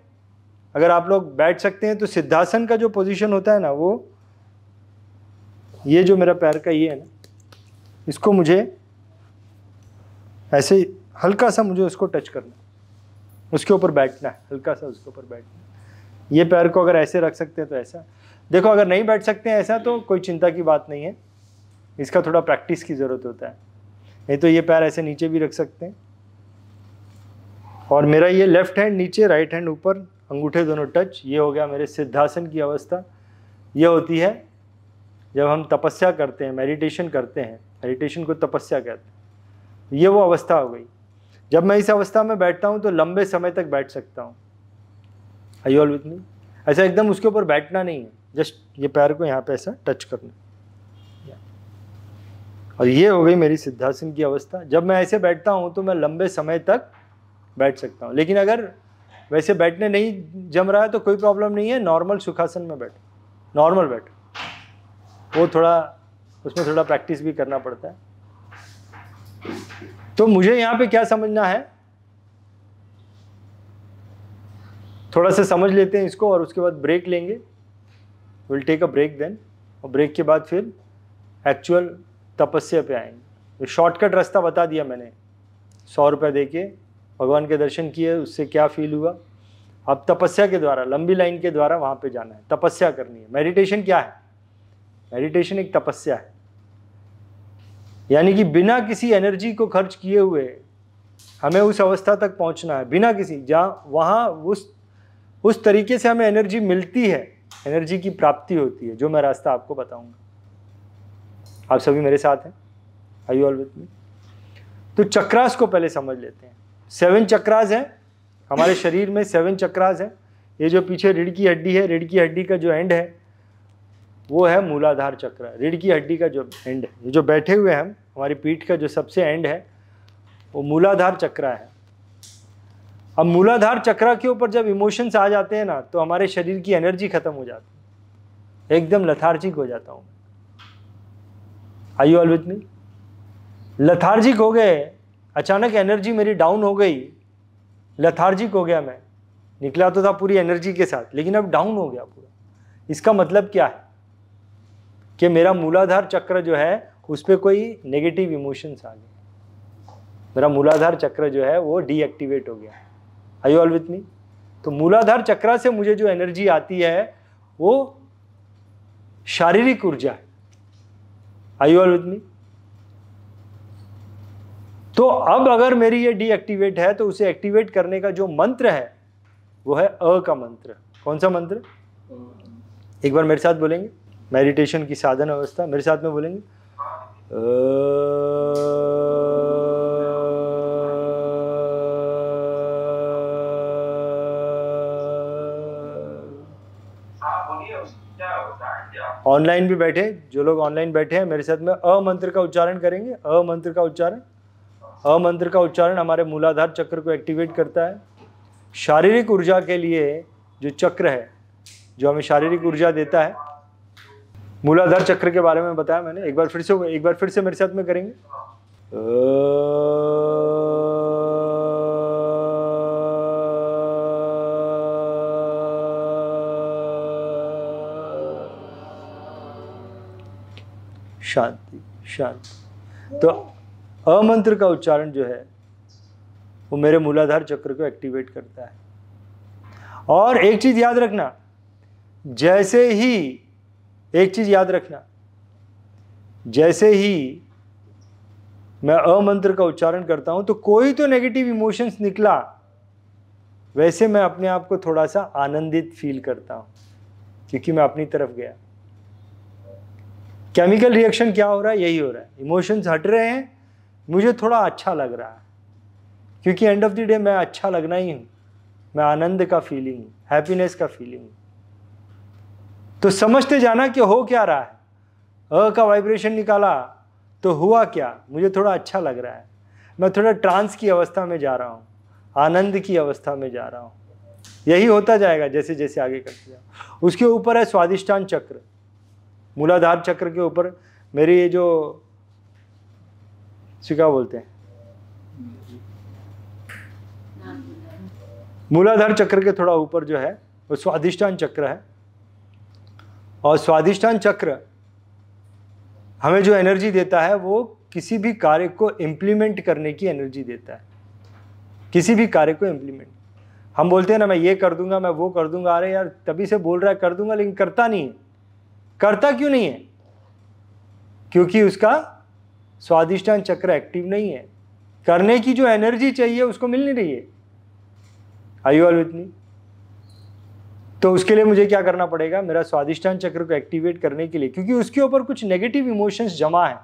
अगर आप लोग बैठ सकते हैं तो सिद्धासन का जो पोजीशन होता है ना, वो ये जो मेरा पैर का ये है ना, इसको मुझे ऐसे हल्का सा मुझे उसको टच करना, उसके ऊपर बैठना है, हल्का सा उसके ऊपर बैठना है। ये पैर को अगर ऐसे रख सकते हैं तो ऐसा। देखो, अगर नहीं बैठ सकते हैं ऐसा तो कोई चिंता की बात नहीं है, इसका थोड़ा प्रैक्टिस की ज़रूरत होता है। नहीं तो ये पैर ऐसे नीचे भी रख सकते हैं और मेरा ये लेफ्ट हैंड नीचे, राइट हैंड ऊपर, अंगूठे दोनों टच, ये हो गया मेरे सिद्धासन की अवस्था। ये होती है जब हम तपस्या करते हैं, मेडिटेशन करते हैं, मेडिटेशन को तपस्या कहते हैं। ये वो अवस्था हो गई। जब मैं इस अवस्था में बैठता हूँ तो लंबे समय तक बैठ सकता हूँ। Are you all with me? ऐसा एकदम उसके ऊपर बैठना नहीं है, जस्ट ये पैर को यहाँ पे ऐसा टच करना। और ये हो गई मेरी सिद्धासन की अवस्था। जब मैं ऐसे बैठता हूँ तो मैं लंबे समय तक बैठ सकता हूँ। लेकिन अगर वैसे बैठने नहीं जम रहा है तो कोई प्रॉब्लम नहीं है, नॉर्मल सुखासन में बैठो, नॉर्मल बैठो। वो थोड़ा, उसमें थोड़ा प्रैक्टिस भी करना पड़ता है। तो मुझे यहाँ पे क्या समझना है, थोड़ा सा समझ लेते हैं इसको और उसके बाद ब्रेक लेंगे। Will take a break then, और ब्रेक के बाद फिर एक्चुअल तपस्या पे आएंगे। शॉर्टकट रास्ता बता दिया मैंने, 100 रुपये दे के भगवान के दर्शन किए, उससे क्या फील हुआ। अब तपस्या के द्वारा, लंबी लाइन के द्वारा वहाँ पे जाना है, तपस्या करनी है। मेडिटेशन क्या है? मेडिटेशन एक तपस्या है, यानी कि बिना किसी एनर्जी को खर्च किए हुए हमें उस अवस्था तक पहुँचना है, बिना किसी, जहाँ वहाँ उस तरीके से हमें एनर्जी मिलती है, एनर्जी की प्राप्ति होती है, जो मैं रास्ता आपको बताऊँगा। आप सभी मेरे साथ हैं? Are you all with me? तो चक्रास को पहले समझ लेते हैं। 7 चक्रास हैं हमारे शरीर में, 7 चक्रास हैं। ये जो पीछे रीढ़ की हड्डी है, रीढ़ की हड्डी का जो एंड है वो है मूलाधार चक्र। रीढ़ की हड्डी का जो एंड है, ये जो बैठे हुए हैं हम, हमारी पीठ का जो सबसे एंड है वो मूलाधार चक्र है। अब मूलाधार चक्र के ऊपर जब इमोशंस आ जाते हैं ना, तो हमारे शरीर की एनर्जी खत्म हो जाती है, एकदम लथार्जिक हो जाता हूँ। Are you all with me? Lethargic हो गए, अचानक एनर्जी मेरी डाउन हो गई, लथार्जिक हो गया मैं। निकला तो था पूरी एनर्जी के साथ, लेकिन अब डाउन हो गया पूरा। इसका मतलब क्या है कि मेरा मूलाधार चक्र जो है उस पर कोई नेगेटिव इमोशंस आ गए, मेरा मूलाधार चक्र जो है वो डीएक्टिवेट हो गया। Are you all with me? तो मूलाधार चक्र से मुझे जो एनर्जी आती है वो शारीरिक ऊर्जा है। Are you all with me? तो अब अगर मेरी ये डीएक्टिवेट है तो उसे एक्टिवेट करने का जो मंत्र है वो है अ का मंत्र। कौन सा मंत्र? एक बार मेरे साथ बोलेंगे, मेडिटेशन की साधन अवस्था मेरे साथ में बोलेंगे। ऑनलाइन भी बैठे, जो लोग ऑनलाइन बैठे हैं मेरे साथ में अ मंत्र का उच्चारण करेंगे। अ मंत्र का उच्चारण, अ मंत्र का उच्चारण हमारे मूलाधार चक्र को एक्टिवेट करता है। शारीरिक ऊर्जा के लिए जो चक्र है, जो हमें शारीरिक ऊर्जा देता है, मूलाधार चक्र के बारे में बताया मैंने। एक बार फिर से मेरे साथ में करेंगे। शांति शांति। तो अ मंत्र का उच्चारण जो है वो मेरे मूलाधार चक्र को एक्टिवेट करता है। और एक चीज याद रखना, जैसे ही मैं अ मंत्र का उच्चारण करता हूं तो कोई तो नेगेटिव इमोशंस निकला, वैसे मैं अपने आप को थोड़ा सा आनंदित फील करता हूं, क्योंकि मैं अपनी तरफ गया। केमिकल रिएक्शन क्या हो रहा है? यही हो रहा है, इमोशंस हट रहे हैं, मुझे थोड़ा अच्छा लग रहा है, क्योंकि एंड ऑफ द डे मैं अच्छा लगना ही हूं, मैं आनंद का फीलिंग, हैप्पीनेस का फीलिंग। तो समझते जाना कि हो क्या रहा है। अ का वाइब्रेशन निकाला तो हुआ क्या, मुझे थोड़ा अच्छा लग रहा है, मैं थोड़ा ट्रांस की अवस्था में जा रहा हूँ, आनंद की अवस्था में जा रहा हूँ। यही होता जाएगा जैसे जैसे आगे करते जाओ। उसके ऊपर है स्वादिष्टान चक्र, मूलाधार चक्र के ऊपर मेरी ये जो क्या बोलते हैं, मूलाधार चक्र के थोड़ा ऊपर जो है वो स्वादिष्टान चक्र है। और स्वादिष्टान चक्र हमें जो एनर्जी देता है वो किसी भी कार्य को इम्प्लीमेंट करने की एनर्जी देता है। किसी भी कार्य को इम्प्लीमेंट, हम बोलते हैं ना मैं ये कर दूंगा, मैं वो कर दूंगा, अरे यार तभी से बोल रहा है कर दूंगा, लेकिन करता नहीं है। करता क्यों नहीं है? क्योंकि उसका स्वादिष्टान चक्र एक्टिव नहीं है, करने की जो एनर्जी चाहिए उसको मिल नहीं रही है। Are you all with me? तो उसके लिए मुझे क्या करना पड़ेगा, मेरा स्वादिष्टान चक्र को एक्टिवेट करने के लिए, क्योंकि उसके ऊपर कुछ नेगेटिव इमोशंस जमा है।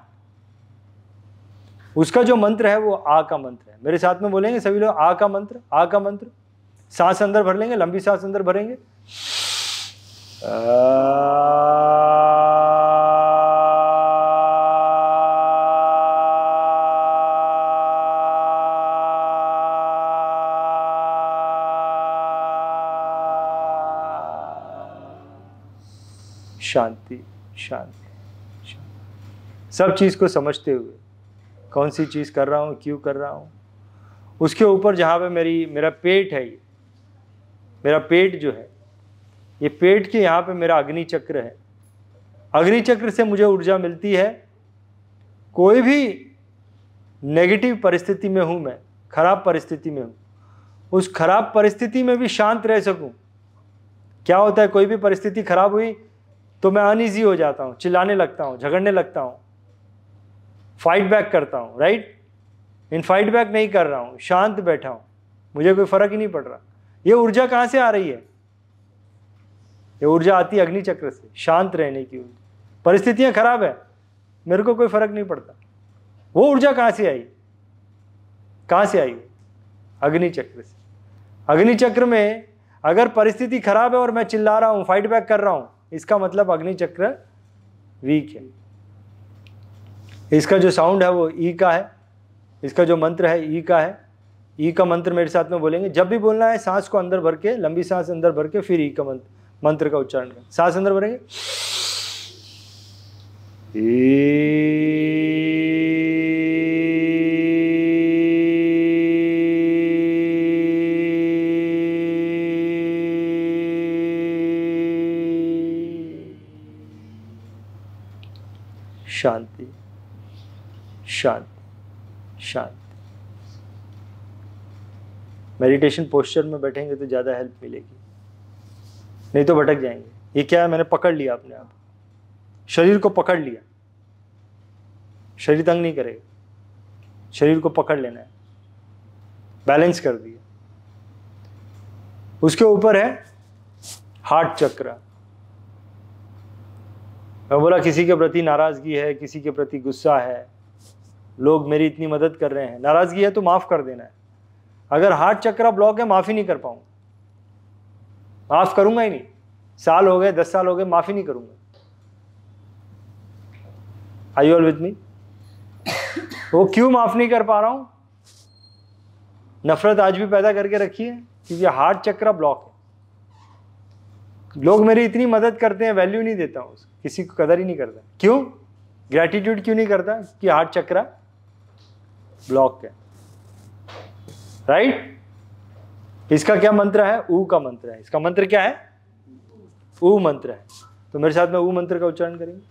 उसका जो मंत्र है वो आ का मंत्र है। मेरे साथ में बोलेंगे सभी लोग, आ का मंत्र, आ का मंत्र। सांस अंदर भर लेंगे, लंबी सांस अंदर भरेंगे। शांति शांति शांति। सब चीज़ को समझते हुए, कौन सी चीज़ कर रहा हूँ, क्यों कर रहा हूँ। उसके ऊपर जहाँ पे मेरा पेट है, ये मेरा पेट जो है, ये पेट के यहाँ पे मेरा अग्नि चक्र है। अग्नि चक्र से मुझे ऊर्जा मिलती है। कोई भी नेगेटिव परिस्थिति में हूँ मैं, खराब परिस्थिति में हूँ, उस खराब परिस्थिति में भी शांत रह सकूँ। क्या होता है, कोई भी परिस्थिति खराब हुई तो मैं अनईजी हो जाता हूँ, चिल्लाने लगता हूँ, झगड़ने लगता हूँ, फाइट बैक करता हूँ, राइट। इन फाइट बैक नहीं कर रहा हूँ, शांत बैठा हूँ, मुझे कोई फर्क ही नहीं पड़ रहा। ये ऊर्जा कहाँ से आ रही है? ये ऊर्जा आती है अग्नि चक्र से, शांत रहने की ऊर्जा। परिस्थितियाँ खराब है, मेरे को कोई फर्क नहीं पड़ता। वो ऊर्जा कहाँ से आई? कहाँ से आई? अग्नि चक्र से। अग्नि चक्र में अगर परिस्थिति खराब है और मैं चिल्ला रहा हूँ, फाइट बैक कर रहा हूँ, इसका मतलब अग्नि चक्र वीक है। इसका जो साउंड है वो ई का है, इसका जो मंत्र है ई का है। ई का मंत्र मेरे साथ में बोलेंगे। जब भी बोलना है सांस को अंदर भर के, लंबी सांस अंदर भर के, फिर ई का मंत्र का उच्चारण करें। सांस अंदर भरेंगे, शांति शांति शांति। मेडिटेशन पोस्चर में बैठेंगे तो ज़्यादा हेल्प मिलेगी, नहीं तो भटक जाएंगे। ये क्या है, मैंने पकड़ लिया अपने आप, शरीर को पकड़ लिया। शरीर तंग नहीं करेगा, शरीर को पकड़ लेना है, बैलेंस कर दिया। उसके ऊपर है हार्ट चक्र। मैं बोला किसी के प्रति नाराजगी है, किसी के प्रति गुस्सा है, लोग मेरी इतनी मदद कर रहे हैं, नाराजगी है तो माफ कर देना है। अगर हार्ट चक्र ब्लॉक है, माफी नहीं कर पाऊंगा, माफ करूंगा ही नहीं। साल हो गए, 10 साल हो गए, माफी नहीं करूंगा। Are you all with me? वो क्यों माफ नहीं कर पा रहा हूं? नफरत आज भी पैदा करके रखी है, क्योंकि हार्ट चक्र ब्लॉक है। लोग मेरी इतनी मदद करते हैं, वैल्यू नहीं देता हूं, किसी को कदर ही नहीं करता। क्यों? ग्रैटिट्यूड क्यों नहीं करता? कि हार्ट चक्र ब्लॉक है, राइट। इसका क्या मंत्र है? ऊ का मंत्र है। इसका मंत्र क्या है? ऊ मंत्र है। तो मेरे साथ में ऊ मंत्र का उच्चारण करेंगे।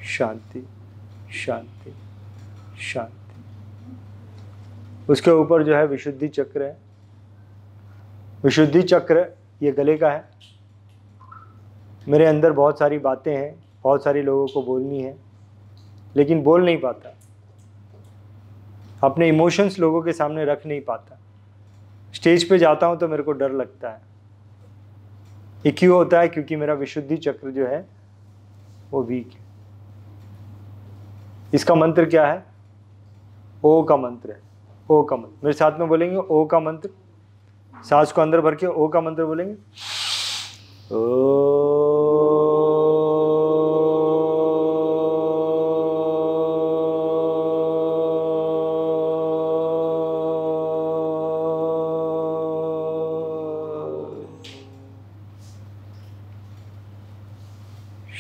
शांति शांति शांति। उसके ऊपर जो है विशुद्धि चक्र है। विशुद्धि चक्र ये गले का है। मेरे अंदर बहुत सारी बातें हैं, बहुत सारी लोगों को बोलनी है, लेकिन बोल नहीं पाता, अपने इमोशंस लोगों के सामने रख नहीं पाता। स्टेज पे जाता हूँ तो मेरे को डर लगता है। ये क्यों होता है? क्योंकि मेरा विशुद्धि चक्र जो है वो वीक है। इसका मंत्र क्या है? ओ का मंत्र है। ओ का मंत्र मेरे साथ में बोलेंगे। ओ का मंत्र, सांस को अंदर भर के ओ का मंत्र बोलेंगे। ओ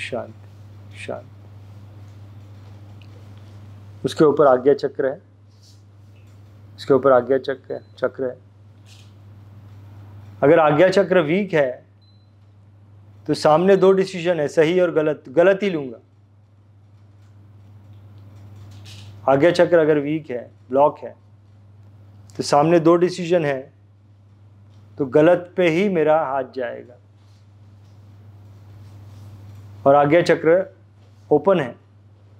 शांति शांति। उसके ऊपर आज्ञा चक्र है। उसके ऊपर आज्ञा चक्र है। अगर आज्ञा चक्र वीक है तो सामने 2 डिसीजन है, सही और गलत। गलत ही लूंगा। आज्ञा चक्र अगर वीक है, ब्लॉक है, तो सामने 2 डिसीजन है, तो गलत पे ही मेरा हाथ जाएगा। और आज्ञा चक्र ओपन है,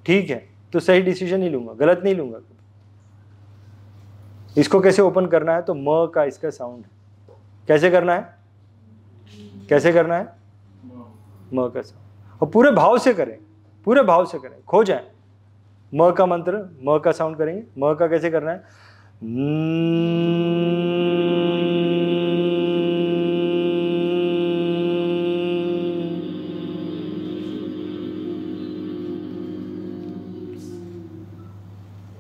ठीक है, तो सही डिसीजन ही लूँगा, गलत नहीं लूँगा। इसको कैसे ओपन करना है, तो म का इसका साउंड है। कैसे करना है, कैसे करना है, म का साउंड, और पूरे भाव से करें, पूरे भाव से करें, खो जाए। म का मंत्र, म का साउंड करेंगे। म का कैसे करना है,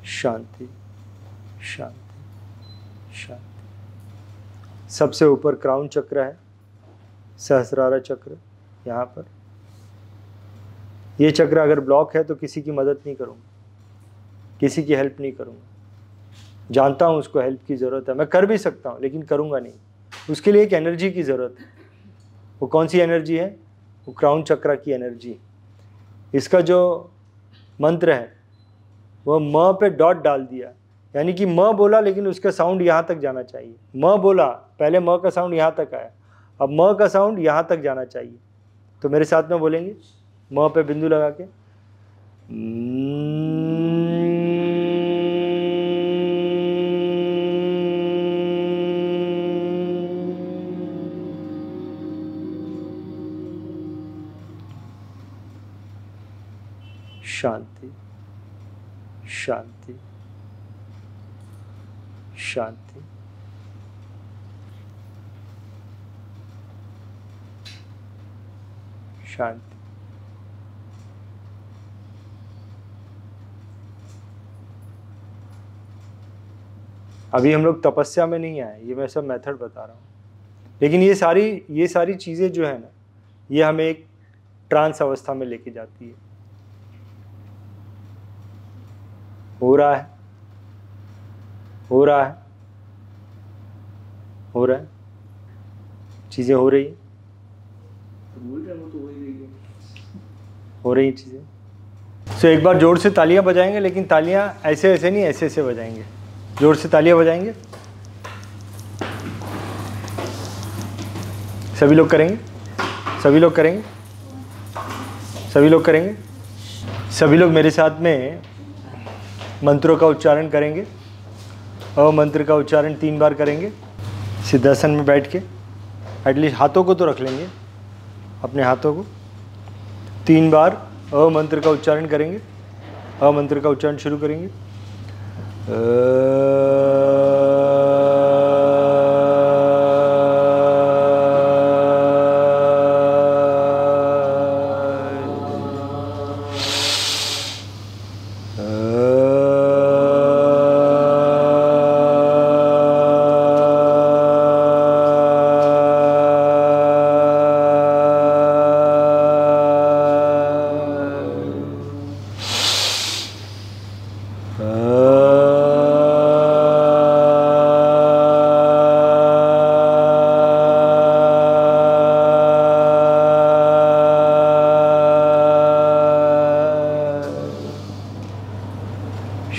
शांति शांति शांति। सबसे ऊपर क्राउन चक्र है, सहस्रारा चक्र यहाँ पर। ये चक्र अगर ब्लॉक है तो किसी की मदद नहीं करूँगा, किसी की हेल्प नहीं करूँगा। जानता हूँ उसको हेल्प की ज़रूरत है, मैं कर भी सकता हूँ लेकिन करूँगा नहीं। उसके लिए एक एनर्जी की ज़रूरत है। वो कौन सी एनर्जी है, वो क्राउन चक्र की एनर्जी। इसका जो मंत्र है वो म पे डॉट डाल दिया, यानी कि म बोला लेकिन उसका साउंड यहाँ तक जाना चाहिए। म बोला, पहले म का साउंड यहाँ तक आया, अब म का साउंड यहाँ तक जाना चाहिए। तो मेरे साथ में बोलेंगे, म पे बिंदु लगा के, शांति शांति शांति। शांति। अभी हम लोग तपस्या में नहीं आए, ये मैं सब मेथड बता रहा हूँ। लेकिन ये सारी चीज़ें जो है ना, ये हमें एक ट्रांस अवस्था में लेके जाती है। हो रहा है, हो रहा है, हो रहा है, चीज़ें हो रही हैं, हो रही चीज़ें। सो एक बार जोर से तालियां बजाएंगे, लेकिन तालियां ऐसे ऐसे नहीं, ऐसे ऐसे बजाएंगे। जोर से तालियां बजाएंगे, सभी लोग करेंगे, सभी लोग करेंगे, सभी लोग करेंगे। सभी लोग मेरे साथ में मंत्रों का उच्चारण करेंगे। अ मंत्र का उच्चारण 3 बार करेंगे सिद्धासन में बैठ के। एटलीस्ट हाथों को तो रख लेंगे, अपने हाथों को। 3 बार अ मंत्र का उच्चारण करेंगे। अ मंत्र का उच्चारण शुरू करेंगे।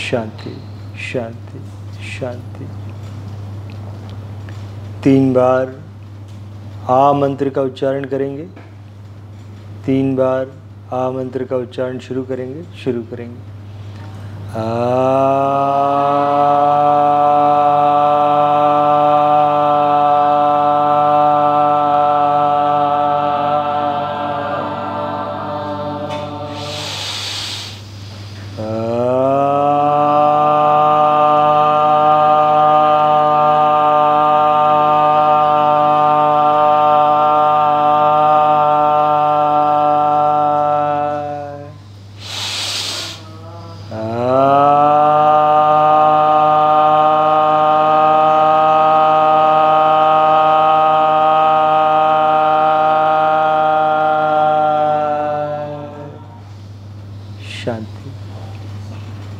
शांति शांति शांति। 3 बार आ मंत्र का उच्चारण करेंगे। 3 बार आ मंत्र का उच्चारण शुरू करेंगे, शुरू करेंगे। शांति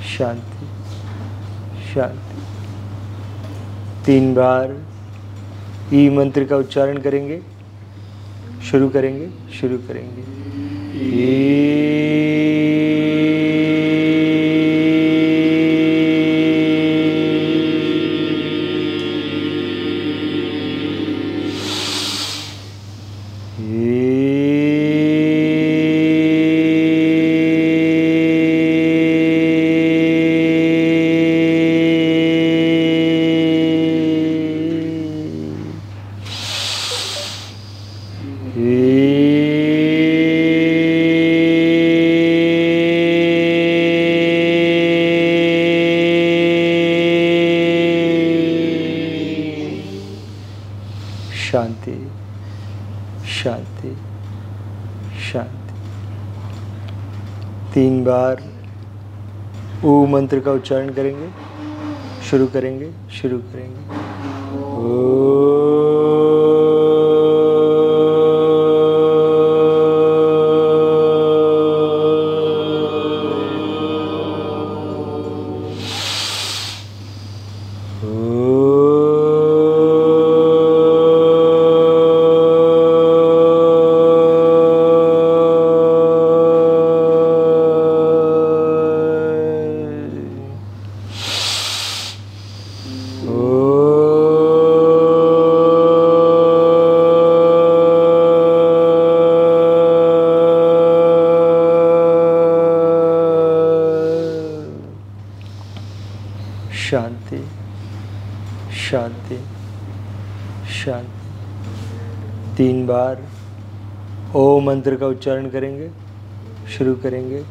शांति शांति। 3 बार ई मंत्र का उच्चारण करेंगे, शुरू करेंगे, शुरू करेंगे। 3 बार ऊ मंत्र का उच्चारण करेंगे, शुरू करेंगे। शांति शांति शांति। 3 बार ओम मंत्र का उच्चारण करेंगे, शुरू करेंगे।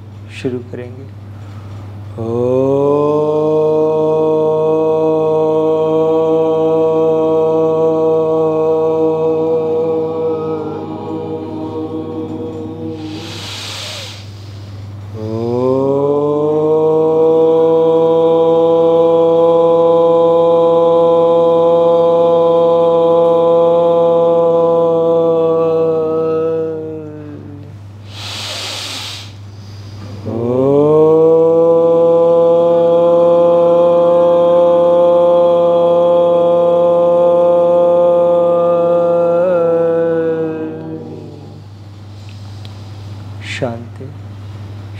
शांति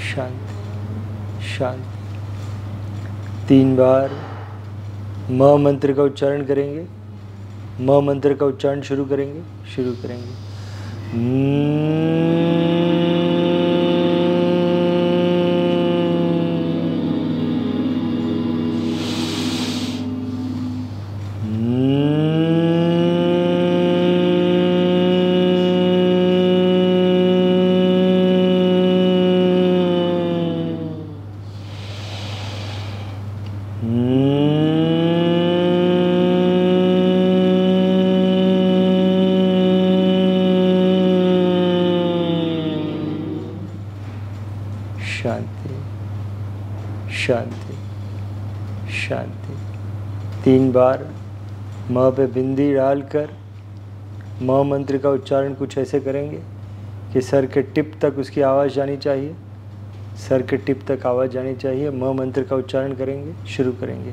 शांति शांति। 3 बार म मंत्र का उच्चारण करेंगे, म मंत्र का उच्चारण शुरू करेंगे। शांति शांति शांति। 3 बार म पे बिंदी डालकर म मंत्र का उच्चारण कुछ ऐसे करेंगे कि सर के टिप तक उसकी आवाज़ जानी चाहिए, सर के टिप तक आवाज़ जानी चाहिए। म मंत्र का उच्चारण करेंगे, शुरू करेंगे।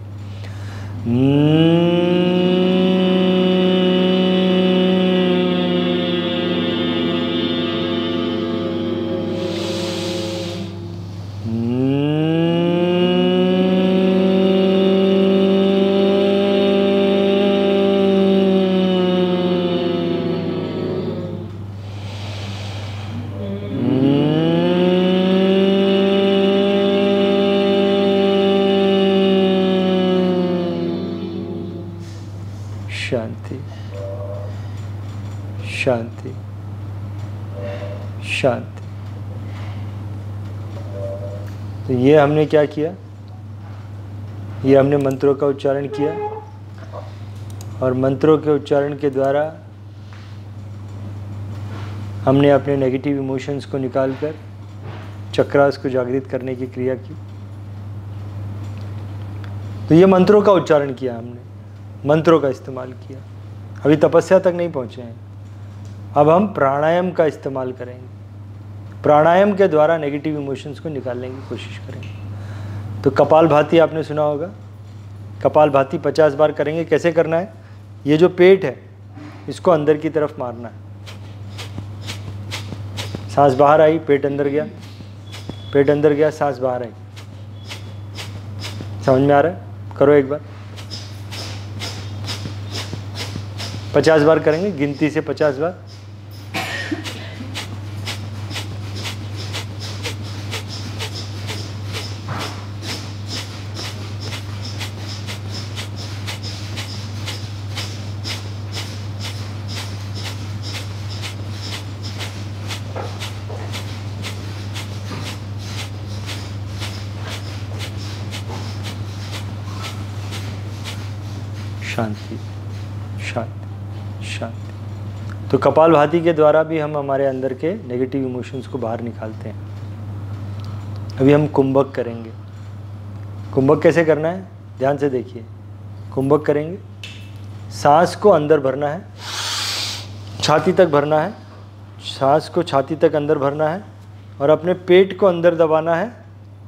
शांति शांति शांति। तो ये हमने क्या किया, ये हमने मंत्रों का उच्चारण किया और मंत्रों के उच्चारण के द्वारा हमने अपने नेगेटिव इमोशंस को निकालकर चक्रास को जागृत करने की क्रिया की। तो ये मंत्रों का उच्चारण किया हमने, मंत्रों का इस्तेमाल किया। अभी तपस्या तक नहीं पहुँचे हैं, अब हम प्राणायाम का इस्तेमाल करेंगे। प्राणायाम के द्वारा नेगेटिव इमोशंस को निकालने की कोशिश करेंगे। तो कपालभाति आपने सुना होगा, कपालभाति 50 बार करेंगे। कैसे करना है, ये जो पेट है इसको अंदर की तरफ मारना है। सांस बाहर आई, पेट अंदर गया, पेट अंदर गया, सांस बाहर आई। समझ में आ रहा है? करो एक बार। 50 बार करेंगे, गिनती से 50 बार। शांति शांति शांति। तो कपालभाति के द्वारा भी हम हमारे अंदर के नेगेटिव इमोशंस को बाहर निकालते हैं। अभी हम कुंभक करेंगे। कुंभक कैसे करना है, ध्यान से देखिए। कुंभक करेंगे, सांस को अंदर भरना है, छाती तक भरना है, सांस को छाती तक अंदर भरना है और अपने पेट को अंदर दबाना है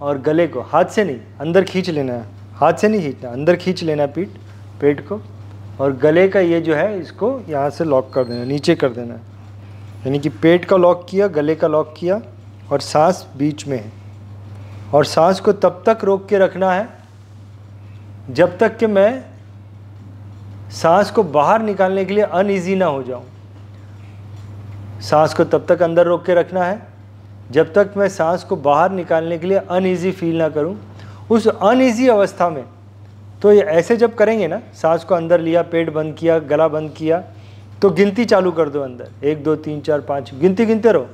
और गले को हाथ से नहीं अंदर खींच लेना है, हाथ से नहीं खींचना, अंदर खींच लेना है पेट को, और गले का ये जो है इसको यहाँ से लॉक कर देना, नीचे कर देना है। यानी कि पेट का लॉक किया, गले का लॉक किया और सांस बीच में है। और सांस को तब तक रोक के रखना है जब तक कि मैं सांस को बाहर निकालने के लिए अनईजी ना हो जाऊं। सांस को तब तक अंदर रोक के रखना है जब तक मैं सांस को बाहर निकालने के लिए अनईजी फील ना करूं। उस अनईजी अवस्था में तो ये ऐसे जब करेंगे ना, सांस को अंदर लिया, पेट बंद किया, गला बंद किया, तो गिनती चालू कर दो अंदर, 1 2 3 4 5 गिनती गिनते रहो।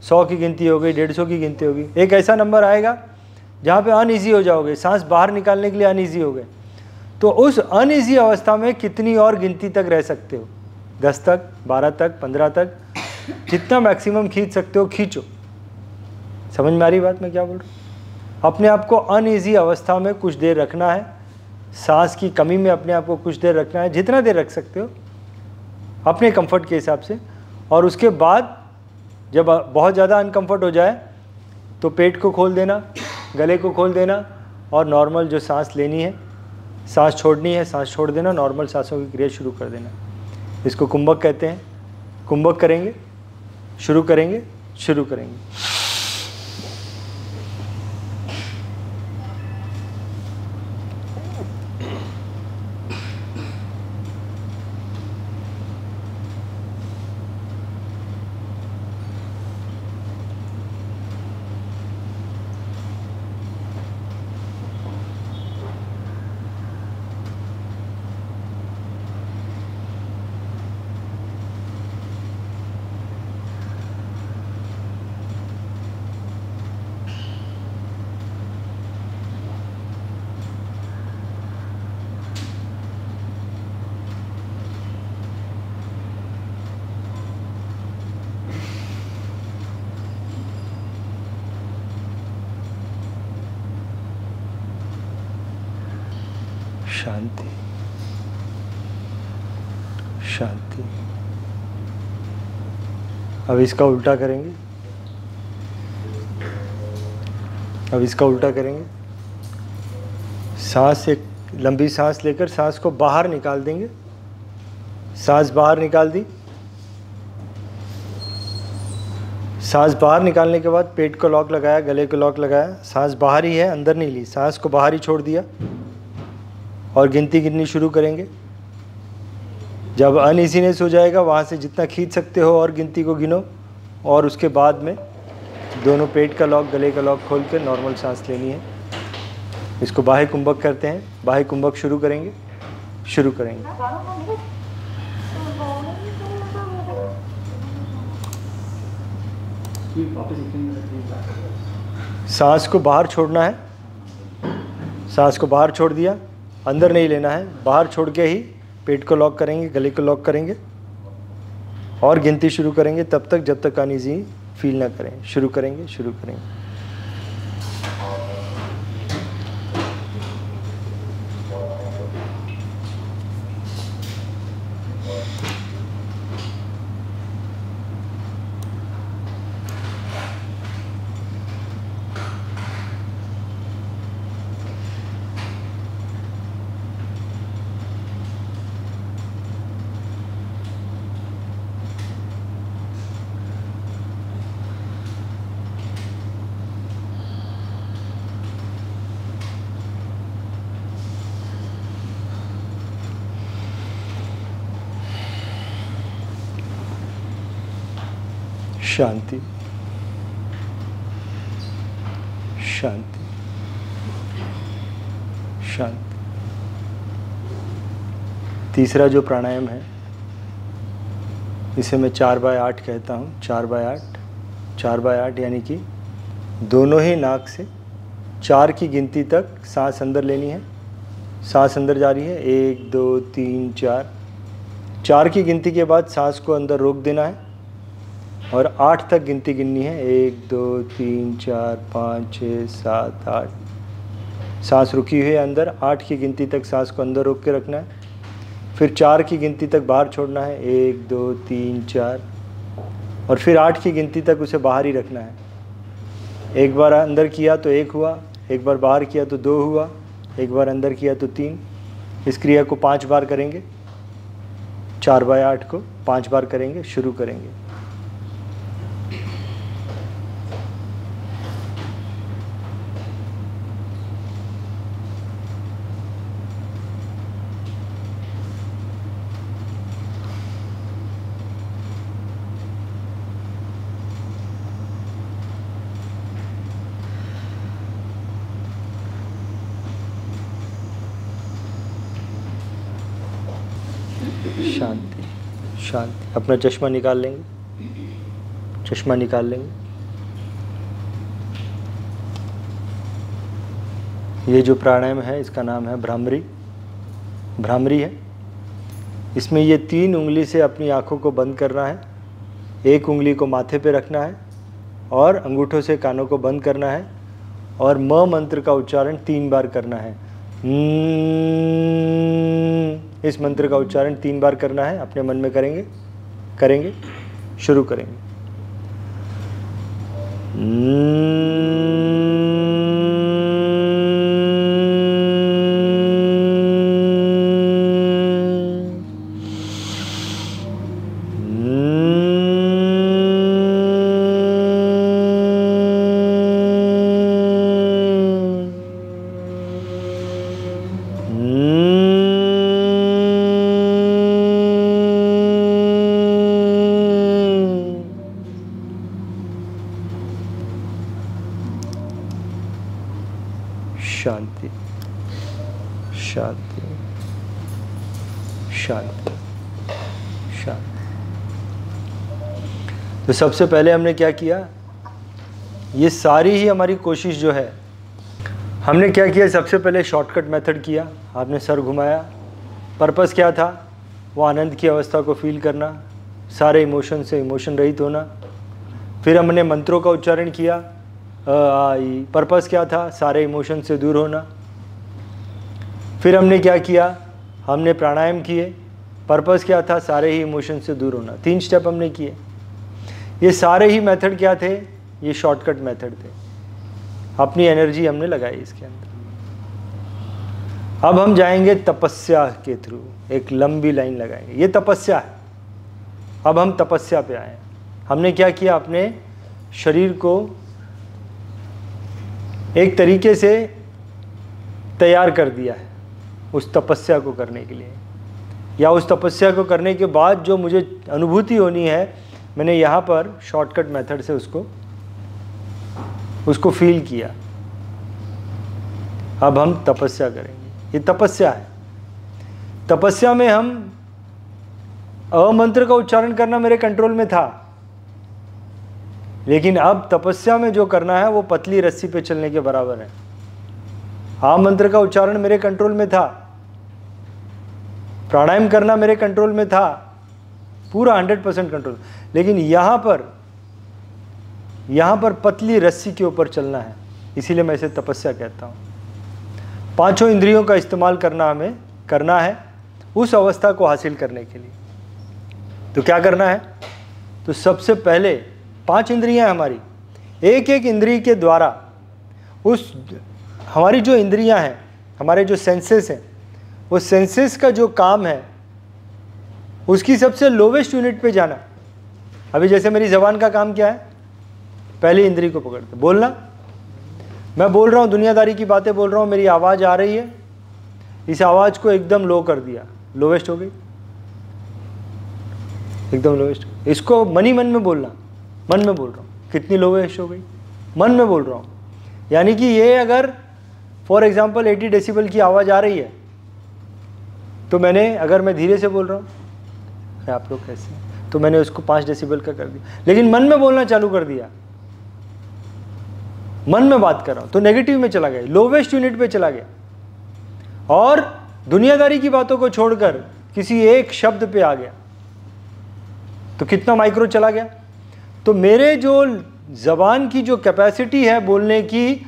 100 की गिनती हो गई, 150 की गिनती होगी। एक ऐसा नंबर आएगा जहाँ पे अनईजी हो जाओगे, सांस बाहर निकालने के लिए अनईजी हो गए। तो उस अनईजी अवस्था में कितनी और गिनती तक रह सकते हो, 10 तक, 12 तक, 15 तक, जितना मैक्सिमम खींच सकते हो खींचो। समझ में आ रही बात मैं क्या बोल रहा हूँ? अपने आप को अनईजी अवस्था में कुछ देर रखना है, सांस की कमी में अपने आप को कुछ देर रखना है, जितना देर रख सकते हो अपने कंफर्ट के हिसाब से। और उसके बाद जब बहुत ज़्यादा अनकंफर्ट हो जाए तो पेट को खोल देना, गले को खोल देना और नॉर्मल जो सांस लेनी है, सांस छोड़नी है, सांस छोड़ देना, नॉर्मल सांसों की क्रिया शुरू कर देना। इसको कुंभक कहते हैं। कुंभक करेंगे, शुरू करेंगे, शुरू करेंगे। शांति, शांति। अब इसका उल्टा करेंगे, अब इसका उल्टा करेंगे। सांस, एक लंबी सांस लेकर सांस को बाहर निकाल देंगे। सांस बाहर निकाल दी। सांस बाहर निकालने के बाद पेट को लॉक लगाया, गले को लॉक लगाया। सांस बाहर ही है, अंदर नहीं ली, सांस को बाहर ही छोड़ दिया और गिनती गिननी शुरू करेंगे। जब अनईजीनेस हो जाएगा वहाँ से जितना खींच सकते हो और गिनती को गिनो, और उसके बाद में दोनों पेट का लॉक, गले का लॉक खोल के नॉर्मल सांस लेनी है। इसको बाह्य कुंभक करते हैं। बाह्य कुंभक शुरू करेंगे, शुरू करेंगे। सांस को बाहर छोड़ना है, सांस को बाहर छोड़ दिया, अंदर नहीं लेना है, बाहर छोड़ के ही पेट को लॉक करेंगे, गले को लॉक करेंगे और गिनती शुरू करेंगे तब तक जब तक अनईजी फील ना करें। शुरू करेंगे, शुरू करेंगे। शांति, शांति, शांति। तीसरा जो प्राणायाम है इसे मैं 4/8 कहता हूँ। 4/8, 4/8 यानी कि दोनों ही नाक से 4 की गिनती तक सांस अंदर लेनी है। सांस अंदर जा रही है, 1 2 3 4। 4 की गिनती के बाद सांस को अंदर रोक देना है। और 8 तक गिनती गिननी है। 1 2 3 4 5 6 7 8। सांस रुकी हुई है अंदर। 8 की गिनती तक सांस को अंदर रोक के रखना है, फिर 4 की गिनती तक बाहर छोड़ना है। 1 2 3 4, और फिर 8 की गिनती तक उसे बाहर ही रखना है। एक बार अंदर किया तो 1 हुआ, एक बार बाहर किया तो 2 हुआ, एक बार अंदर किया तो 3। इस क्रिया को 5 बार करेंगे। 4/8 को 5 बार करेंगे। शुरू करेंगे। शांति शांति। अपना चश्मा निकाल लेंगे, चश्मा निकाल लेंगे। ये जो प्राणायाम है इसका नाम है भ्रामरी। भ्रामरी है। इसमें ये 3 उंगली से अपनी आँखों को बंद करना है, 1 उंगली को माथे पे रखना है और अंगूठों से कानों को बंद करना है और म मंत्र का उच्चारण 3 बार करना है। इस मंत्र का उच्चारण 3 बार करना है। अपने मन में करेंगे। शुरू करेंगे। शांति शांति शांति शांति। तो सबसे पहले हमने क्या किया, ये सारी ही हमारी कोशिश जो है, हमने क्या किया, सबसे पहले शॉर्टकट मेथड किया। आपने सर घुमाया। पर्पस क्या था, वो आनंद की अवस्था को फील करना, सारे इमोशन से इमोशन रहित होना। फिर हमने मंत्रों का उच्चारण किया। पर्पस क्या था, सारे इमोशन से दूर होना। फिर हमने क्या किया, हमने प्राणायाम किए। पर्पस क्या था, सारे ही इमोशन से दूर होना। 3 स्टेप हमने किए। ये सारे ही मेथड क्या थे, ये शॉर्टकट मेथड थे। अपनी एनर्जी हमने लगाई इसके अंदर। अब हम जाएंगे तपस्या के थ्रू, एक लंबी लाइन लगाएंगे। ये तपस्या है। अब हम तपस्या पे आए। हमने क्या किया, अपने शरीर को एक तरीके से तैयार कर दिया है उस तपस्या को करने के लिए, या उस तपस्या को करने के बाद जो मुझे अनुभूति होनी है, मैंने यहाँ पर शॉर्टकट मेथड से उसको फील किया। अब हम तपस्या करेंगे। ये तपस्या है। तपस्या में हम अमंत्र का उच्चारण करना मेरे कंट्रोल में था, लेकिन अब तपस्या में जो करना है वो पतली रस्सी पे चलने के बराबर है। आ मंत्र का उच्चारण मेरे कंट्रोल में था, प्राणायाम करना मेरे कंट्रोल में था, पूरा 100% कंट्रोल। लेकिन यहाँ पर पतली रस्सी के ऊपर चलना है, इसीलिए मैं इसे तपस्या कहता हूँ। 5 इंद्रियों का इस्तेमाल हमें करना है उस अवस्था को हासिल करने के लिए। तो क्या करना है, तो सबसे पहले 5 इंद्रियां हमारी, एक एक इंद्रिय के द्वारा उस हमारी जो इंद्रियां हैं, हमारे जो सेंसेस हैं, वो सेंसेस का जो काम है उसकी सबसे लोवेस्ट यूनिट पे जाना। अभी जैसे मेरी ज़बान का काम क्या है, पहली इंद्री को पकड़ते बोलना। मैं बोल रहा हूँ, दुनियादारी की बातें बोल रहा हूँ, मेरी आवाज़ आ रही है, इस आवाज़ को एकदम लो कर दिया, लोवेस्ट हो गई, एकदम लोवेस्ट। इसको मन ही मन में बोलना, मन में बोल रहा हूँ, कितनी लोवेस्ट हो गई, मन में बोल रहा हूँ। यानी कि ये अगर फॉर एग्जांपल 80 डेसिबल की आवाज़ आ रही है, तो अगर मैं धीरे से बोल रहा हूँ, अरे आप लोग कैसे, तो मैंने उसको 5 डेसिबल का कर दिया, लेकिन मन में बोलना चालू कर दिया, मन में बात कर रहा हूँ, तो नेगेटिव में चला गया, लोवेस्ट यूनिट पे चला गया, और दुनियादारी की बातों को छोड़कर किसी एक शब्द पे आ गया, तो कितना माइक्रो चला गया। तो मेरे जो ज़बान की जो कैपेसिटी है बोलने की,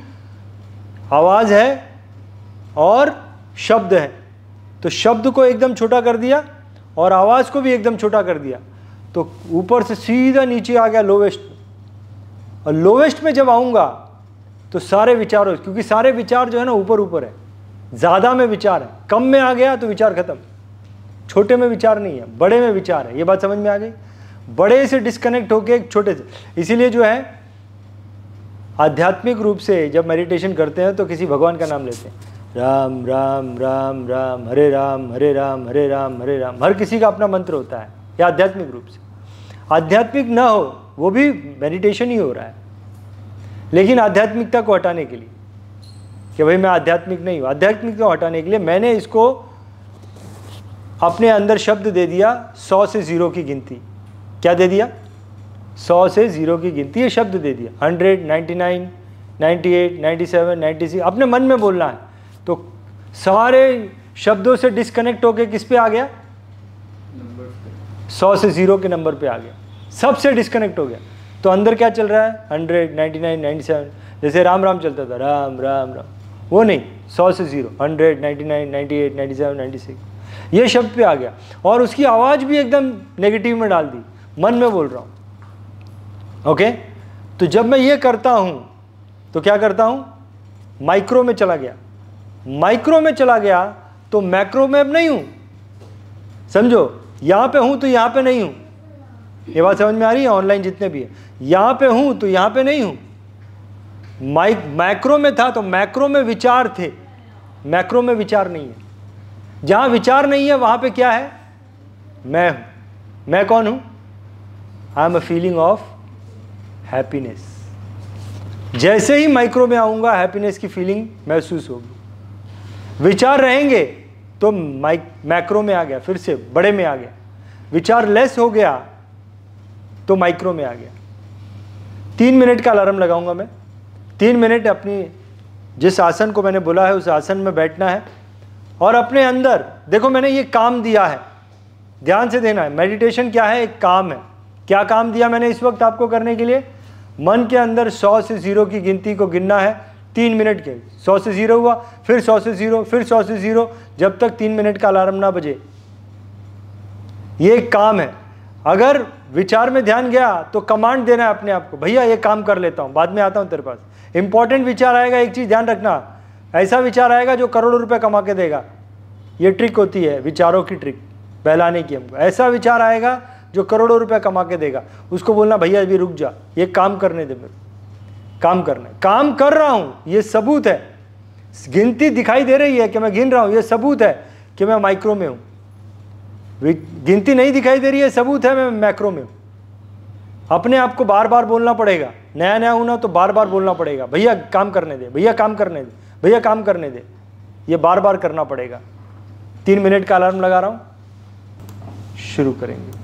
आवाज़ है और शब्द है, तो शब्द को एकदम छोटा कर दिया और आवाज़ को भी एकदम छोटा कर दिया, तो ऊपर से सीधा नीचे आ गया लोवेस्ट। और लोवेस्ट में जब आऊँगा तो सारे विचारों, क्योंकि सारे विचार जो है ना ऊपर ऊपर है, ज़्यादा में विचार है, कम में आ गया तो विचार खत्म। छोटे में विचार नहीं है, बड़े में विचार है। ये बात समझ में आ गई? बड़े से डिस्कनेक्ट होके एक छोटे से, इसीलिए जो है आध्यात्मिक रूप से जब मेडिटेशन करते हैं तो किसी भगवान का नाम लेते हैं, राम राम राम राम, हरे राम हरे राम, हरे राम हरे राम। हर किसी का अपना मंत्र होता है, ये आध्यात्मिक रूप से। आध्यात्मिक ना हो वो भी मेडिटेशन ही हो रहा है, लेकिन आध्यात्मिकता को हटाने के लिए कि भाई मैं आध्यात्मिक नहीं हूँ, आध्यात्मिकता को हटाने के लिए मैंने इसको अपने अंदर शब्द दे दिया 100 से 0 की गिनती। क्या दे दिया? 100 से 0 की गिनती, ये शब्द दे दिया। 100, 99, 98, 97, 96 अपने मन में बोलना है। तो सारे शब्दों से डिस्कनेक्ट होके किस पे आ गया? 100 से 0 के नंबर पे आ गया, सबसे डिस्कनेक्ट हो गया। तो अंदर क्या चल रहा है? 100, 99, 97। जैसे राम राम चलता था, राम राम राम, वो नहीं, 100 से 0, 100, 99, 98, 97, 96, ये शब्द पे आ गया। और उसकी आवाज़ भी एकदम नेगेटिव में डाल दी, मन में बोल रहा हूँ। ओके, तो जब मैं ये करता हूँ तो क्या करता हूँ? माइक्रो में चला गया। माइक्रो में चला गया तो मैक्रो में अब नहीं हूँ। समझो, यहाँ पे हूँ तो यहाँ पे नहीं हूँ। ये बात समझ में आ रही है? ऑनलाइन जितने भी है, यहाँ पे हूँ तो यहाँ पे नहीं हूँ। मैक्रो में था तो मैक्रो में विचार थे, मैक्रो में विचार नहीं है। जहाँ विचार नहीं है वहाँ पे क्या है? मैं हूँ। मैं कौन हूँ? आई am a feeling of happiness. जैसे ही माइक्रो में आऊँगा हैप्पीनेस की फीलिंग महसूस होगी। विचार रहेंगे तो मैक्रो में आ गया, फिर से बड़े में आ गया। विचार लेस हो गया तो माइक्रो में आ गया। 3 मिनट का अलार्म लगाऊंगा मैं। 3 मिनट अपनी जिस आसन को मैंने बोला है उस आसन में बैठना है और अपने अंदर देखो, मैंने ये काम दिया है, ध्यान से देना है। मेडिटेशन क्या है? एक काम है। क्या काम दिया मैंने इस वक्त आपको करने के लिए? मन के अंदर 100 से 0 की गिनती को गिनना है 3 मिनट के। 100 से 0 हुआ, फिर 100 से 0, फिर 100 से 0, जब तक 3 मिनट का अलार्म ना बजे। ये एक काम है। अगर विचार में ध्यान गया तो कमांड देना है अपने आप को, भैया ये काम कर लेता हूँ, बाद में आता हूँ तेरे पास। इंपॉर्टेंट विचार आएगा, एक चीज़ ध्यान रखना, ऐसा विचार आएगा जो करोड़ों रुपए कमा के देगा। ये ट्रिक होती है विचारों की, ट्रिक बहलाने की हमको। ऐसा विचार आएगा जो करोड़ों रुपए कमा के देगा, उसको बोलना भैया अभी रुक जा, ये काम करने दे मेरे, काम करना है। काम कर रहा हूँ, ये सबूत है। गिनती दिखाई दे रही है कि मैं गिन रहा हूँ, ये सबूत है कि मैं माइक्रो में हूँ। गिनती नहीं दिखाई दे रही है, सबूत है मैं मैक्रो में हूँ। अपने आप को बार बार बोलना पड़ेगा। नया नया होना तो बार बार बोलना पड़ेगा, भैया काम करने दे, भैया काम करने दे, भैया काम करने दे। ये बार बार करना पड़ेगा। 3 मिनट का अलार्म लगा रहा हूँ, शुरू करेंगे।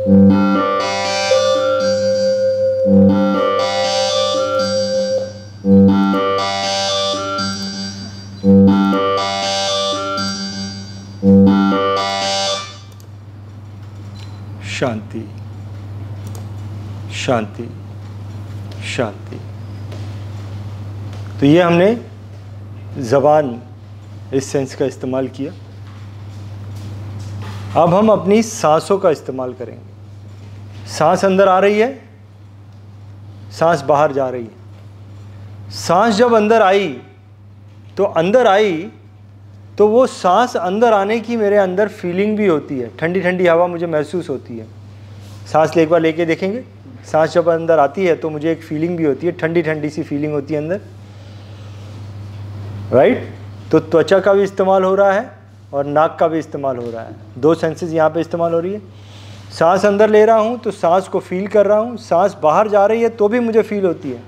शांति, शांति, शांति। तो ये हमने ज़बान इस सेंस का इस्तेमाल किया। अब हम अपनी सांसों का इस्तेमाल करेंगे। सांस अंदर आ रही है, सांस बाहर जा रही है। सांस जब अंदर आई तो वो सांस अंदर आने की मेरे अंदर फीलिंग भी होती है, ठंडी ठंडी हवा मुझे महसूस होती है। सांस एक बार लेके देखेंगे। सांस जब अंदर आती है तो मुझे एक फीलिंग भी होती है, ठंडी ठंडी सी फीलिंग होती है अंदर, राइट। तो त्वचा का भी इस्तेमाल हो रहा है और नाक का भी इस्तेमाल हो रहा है। दो सेंसेस यहाँ पे इस्तेमाल हो रही है। सांस अंदर ले रहा हूँ तो सांस को फील कर रहा हूँ, सांस बाहर जा रही है तो भी मुझे फील होती है,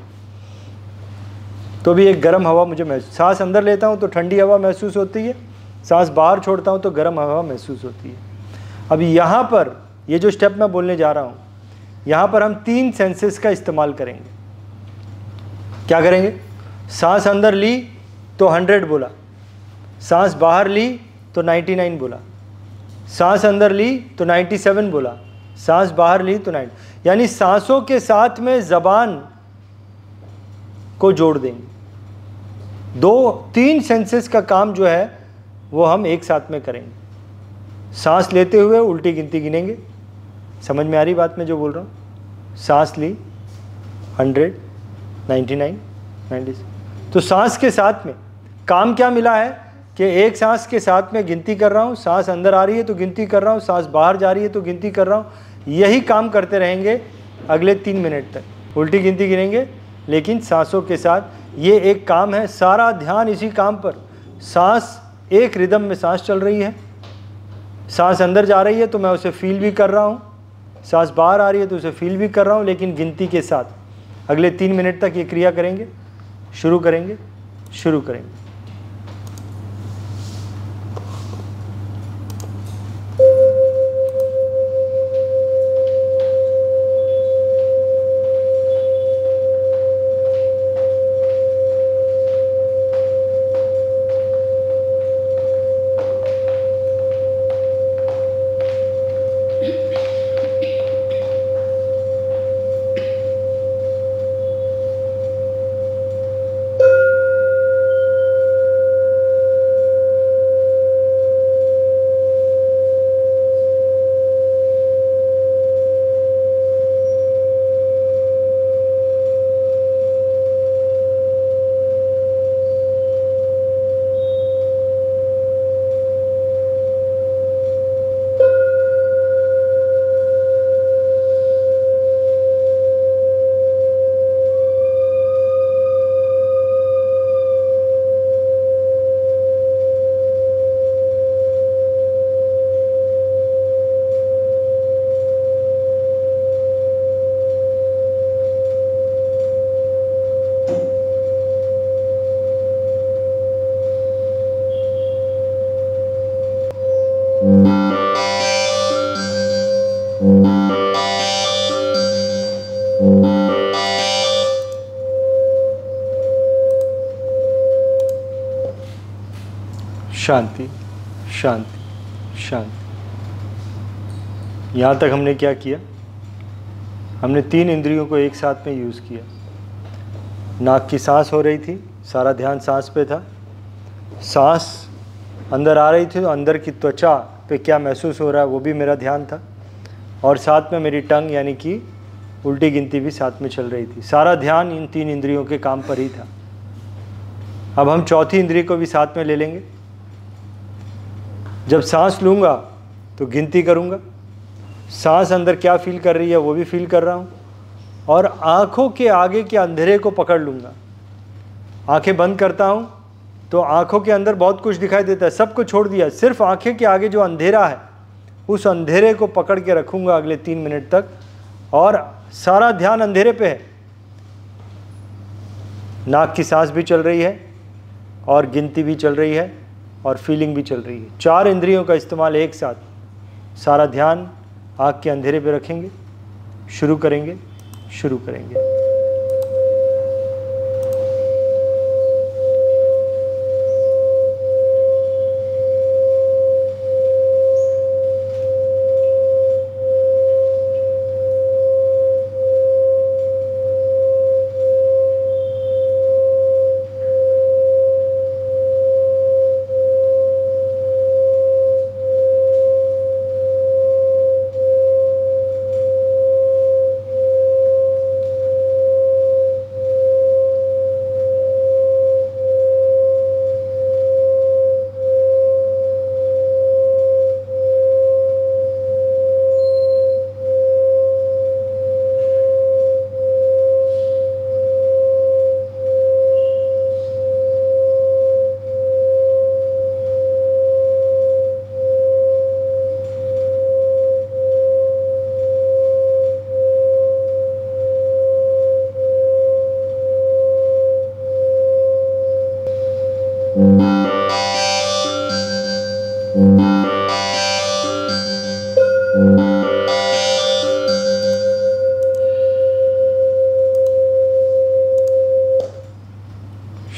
तो भी एक गर्म हवा मुझे महसूस। सांस अंदर लेता हूँ तो ठंडी हवा महसूस होती है, सांस बाहर छोड़ता हूँ तो गर्म हवा महसूस होती है। अब यहाँ पर ये जो स्टेप मैं बोलने जा रहा हूँ, यहाँ पर हम 3 सेंसेस का इस्तेमाल करेंगे। क्या करेंगे? सांस अंदर ली तो 100 बोला, सांस बाहर ली तो 99 बोला, सांस अंदर ली तो 97 बोला, सांस बाहर ली तो 90। यानी सांसों के साथ में ज़बान को जोड़ देंगे। 2-3 सेंसेस का काम जो है वो हम एक साथ में करेंगे। सांस लेते हुए उल्टी गिनती गिनेंगे। समझ में आ रही बात मैं जो बोल रहा हूँ? सांस ली 100, 99, 96। तो सांस के साथ में काम क्या मिला है कि एक सांस के साथ में गिनती कर रहा हूँ, सांस अंदर आ रही है तो गिनती कर रहा हूँ, सांस बाहर जा रही है तो गिनती कर रहा हूँ। यही काम करते रहेंगे अगले 3 मिनट तक। उल्टी गिनती गिनेंगे लेकिन सांसों के साथ। ये एक काम है, सारा ध्यान इसी काम पर। सांस एक रिदम में सांस चल रही है, सांस अंदर जा रही है तो मैं उसे फील भी कर रहा हूँ, सांस बाहर आ रही है तो उसे फील भी कर रहा हूँ, लेकिन गिनती के साथ। अगले 3 मिनट तक ये क्रिया करेंगे। शुरू करेंगे। शांति, शांति, शांति। यहाँ तक हमने क्या किया? हमने 3 इंद्रियों को एक साथ में यूज़ किया। नाक की सांस हो रही थी, सारा ध्यान सांस पे था। सांस अंदर आ रही थी तो अंदर की त्वचा पे क्या महसूस हो रहा है वो भी मेरा ध्यान था, और साथ में मेरी टंग यानी कि उल्टी गिनती भी साथ में चल रही थी। सारा ध्यान इन 3 इंद्रियों के काम पर ही था। अब हम चौथी इंद्रिय को भी साथ में ले लेंगे। जब सांस लूँगा तो गिनती करूँगा, सांस अंदर क्या फील कर रही है वो भी फील कर रहा हूँ, और आँखों के आगे के अंधेरे को पकड़ लूँगा। आंखें बंद करता हूँ तो आँखों के अंदर बहुत कुछ दिखाई देता है, सब कुछ छोड़ दिया, सिर्फ आँखें के आगे जो अंधेरा है उस अंधेरे को पकड़ के रखूँगा अगले 3 मिनट तक, और सारा ध्यान अंधेरे पे है। नाक की सांस भी चल रही है और गिनती भी चल रही है और फीलिंग भी चल रही है। 4 इंद्रियों का इस्तेमाल एक साथ, सारा ध्यान आँख के अंधेरे पे रखेंगे, शुरू करेंगे।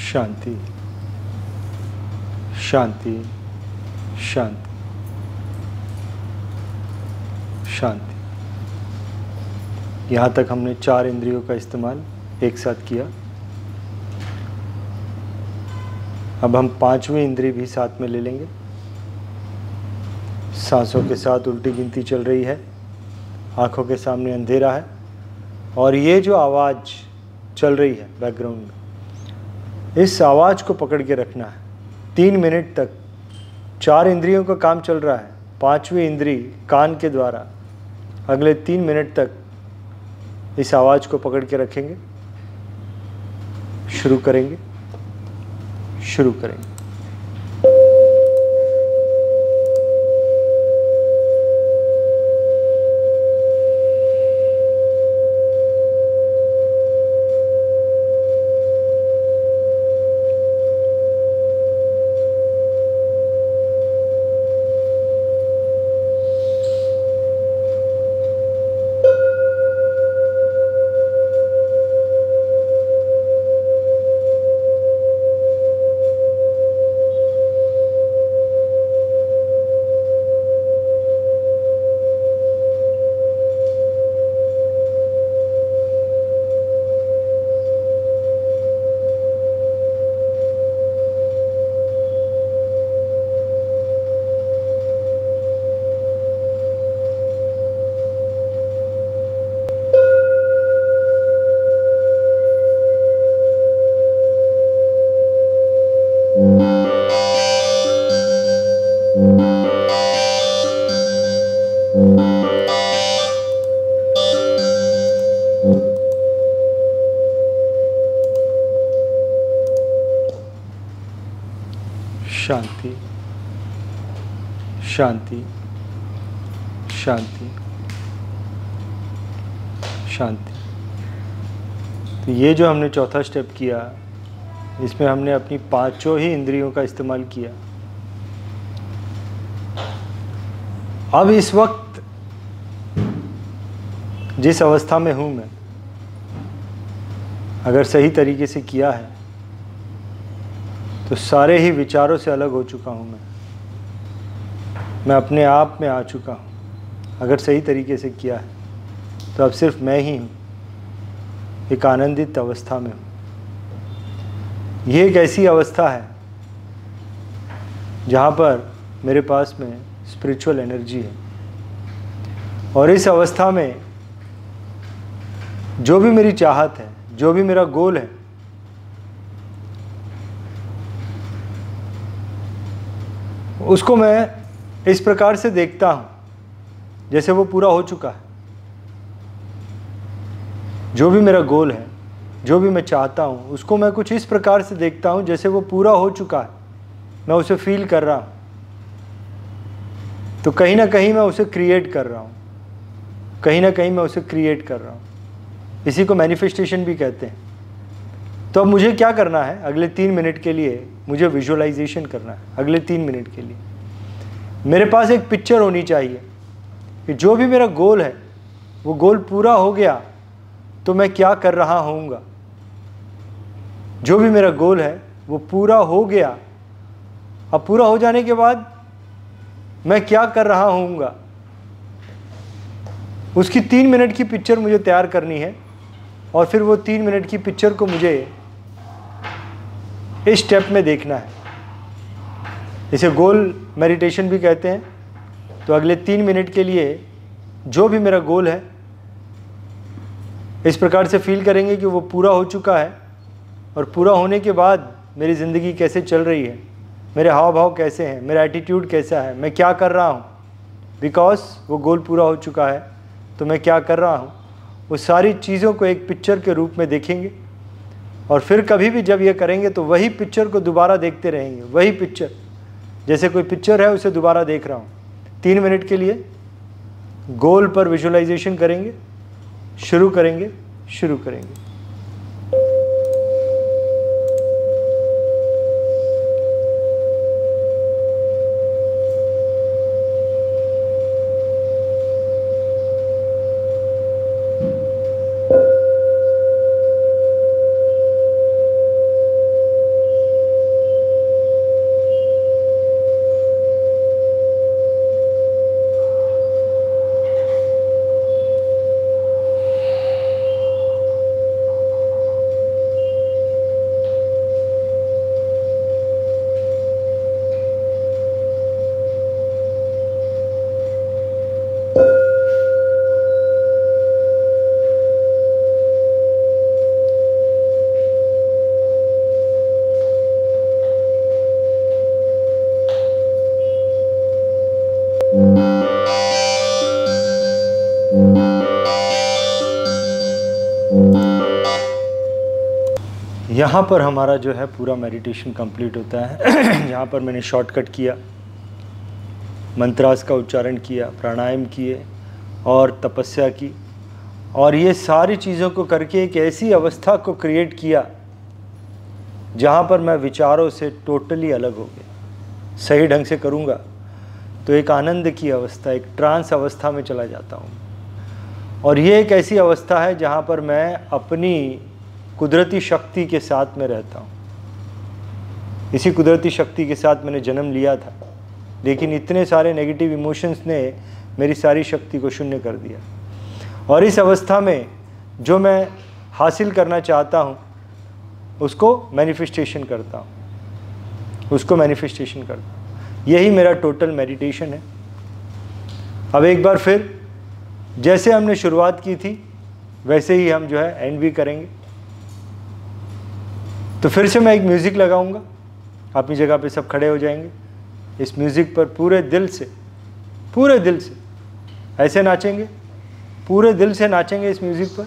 शांति, शांति, शांति, शांति। यहाँ तक हमने 4 इंद्रियों का इस्तेमाल एक साथ किया। अब हम 5वीं इंद्रिय भी साथ में ले लेंगे। सांसों के साथ उल्टी गिनती चल रही है, आँखों के सामने अंधेरा है, और ये जो आवाज़ चल रही है बैकग्राउंड में, इस आवाज़ को पकड़ के रखना है 3 मिनट तक। 4 इंद्रियों का काम चल रहा है, 5वीं इंद्रिय कान के द्वारा अगले 3 मिनट तक इस आवाज़ को पकड़ के रखेंगे। शुरू करेंगे। शांति, शांति, शांति, शांति। तो ये जो हमने चौथा स्टेप किया, इसमें हमने अपनी 5 ही इंद्रियों का इस्तेमाल किया। अब इस वक्त जिस अवस्था में हूँ मैं, अगर सही तरीके से किया है तो सारे ही विचारों से अलग हो चुका हूँ मैं अपने आप में आ चुका हूँ। अगर सही तरीके से किया है तो अब सिर्फ मैं ही हूँ, एक आनंदित अवस्था में हूँ। ये एक ऐसी अवस्था है जहाँ पर मेरे पास में स्पिरिचुअल एनर्जी है, और इस अवस्था में जो भी मेरी चाहत है, जो भी मेरा गोल है, उसको मैं इस प्रकार से देखता हूँ जैसे वो पूरा हो चुका है। जो भी मेरा गोल है, जो भी मैं चाहता हूँ, उसको मैं कुछ इस प्रकार से देखता हूँ जैसे वो पूरा हो चुका है, मैं उसे फील कर रहा हूँ। तो कहीं ना कहीं मैं उसे क्रिएट कर रहा हूँ, कहीं ना कहीं मैं उसे क्रिएट कर रहा हूँ। इसी को मैनिफेस्टेशन भी कहते हैं। तो अब मुझे क्या करना है? अगले 3 मिनट के लिए मुझे विजुअलाइजेशन करना है। अगले 3 मिनट के लिए मेरे पास एक पिक्चर होनी चाहिए कि जो भी मेरा गोल है वो गोल पूरा हो गया तो मैं क्या कर रहा होऊंगा। जो भी मेरा गोल है वो पूरा हो गया, अब पूरा हो जाने के बाद मैं क्या कर रहा होऊंगा, उसकी 3 मिनट की पिक्चर मुझे तैयार करनी है। और फिर वो 3 मिनट की पिक्चर को मुझे इस स्टेप में देखना है। इसे गोल मेडिटेशन भी कहते हैं। तो अगले 3 मिनट के लिए जो भी मेरा गोल है इस प्रकार से फील करेंगे कि वो पूरा हो चुका है, और पूरा होने के बाद मेरी ज़िंदगी कैसे चल रही है, मेरे हाव भाव कैसे हैं, मेरा एटीट्यूड कैसा है, मैं क्या कर रहा हूँ। बिकॉज वो गोल पूरा हो चुका है तो मैं क्या कर रहा हूँ, वो सारी चीज़ों को एक पिक्चर के रूप में देखेंगे। और फिर कभी भी जब ये करेंगे तो वही पिक्चर को दोबारा देखते रहेंगे। वही पिक्चर, जैसे कोई पिक्चर है उसे दोबारा देख रहा हूँ। 3 मिनट के लिए गोल पर विजुअलाइजेशन करेंगे, शुरू करेंगे। यहाँ पर हमारा जो है पूरा मेडिटेशन कंप्लीट होता है। यहाँ पर मैंने शॉर्टकट किया, मंत्रास का उच्चारण किया, प्राणायाम किए और तपस्या की, और ये सारी चीज़ों को करके एक ऐसी अवस्था को क्रिएट किया जहाँ पर मैं विचारों से टोटली अलग हो गया। सही ढंग से करूँगा तो एक आनंद की अवस्था, एक ट्रांस अवस्था में चला जाता हूँ। और ये एक ऐसी अवस्था है जहाँ पर मैं अपनी कुदरती शक्ति के साथ में रहता हूँ। इसी कुदरती शक्ति के साथ मैंने जन्म लिया था, लेकिन इतने सारे नेगेटिव इमोशंस ने मेरी सारी शक्ति को शून्य कर दिया। और इस अवस्था में जो मैं हासिल करना चाहता हूँ उसको मैनिफेस्टेशन करता हूँ, यही मेरा टोटल मेडिटेशन है। अब एक बार फिर जैसे हमने शुरुआत की थी वैसे ही हम जो है एंड भी करेंगे। तो फिर से मैं एक म्यूज़िक लगाऊंगा, अपनी जगह पे सब खड़े हो जाएंगे। इस म्यूज़िक पर पूरे दिल से ऐसे नाचेंगे, पूरे दिल से नाचेंगे इस म्यूज़िक पर।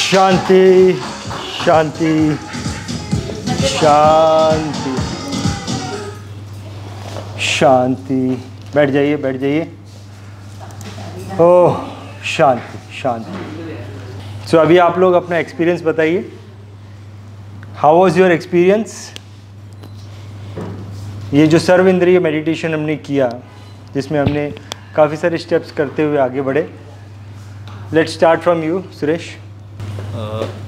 शांति शांति शांति शांति। बैठ जाइए। ओह शांति। सो अभी आप लोग अपना एक्सपीरियंस बताइए। How was your experience? ये जो सर्व इंद्रिय मेडिटेशन हमने किया, जिसमें हमने काफ़ी सारे स्टेप्स करते हुए आगे बढ़े। Let's start from you Suresh.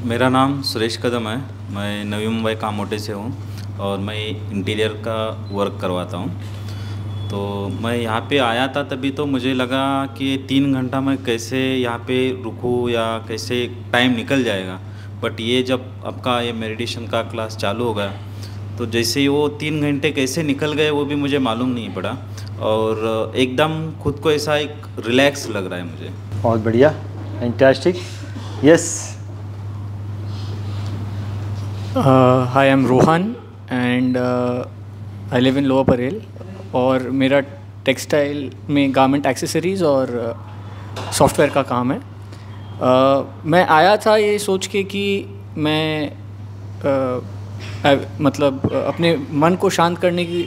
मेरा नाम सुरेश कदम है। मैं नवी मुंबई कामोटे से हूँ और मैं इंटीरियर का वर्क करवाता हूँ। तो मैं यहाँ पे आया था तभी तो मुझे लगा कि 3 घंटा मैं कैसे यहाँ पे रुकूँ या कैसे टाइम निकल जाएगा। बट ये जब आपका ये मेडिटेशन का क्लास चालू हो गया तो जैसे ही वो 3 घंटे कैसे निकल गए वो भी मुझे मालूम नहीं पड़ा, और एकदम खुद को ऐसा एक रिलैक्स लग रहा है मुझे। बहुत बढ़िया, fantastic. Yes. Hi, I am Rohan and I live in lower Parel, और मेरा टेक्सटाइल में गारमेंट एक्सेसरीज़ और सॉफ्टवेयर का काम है। मैं आया था ये सोच के कि मैं मतलब अपने मन को शांत करने की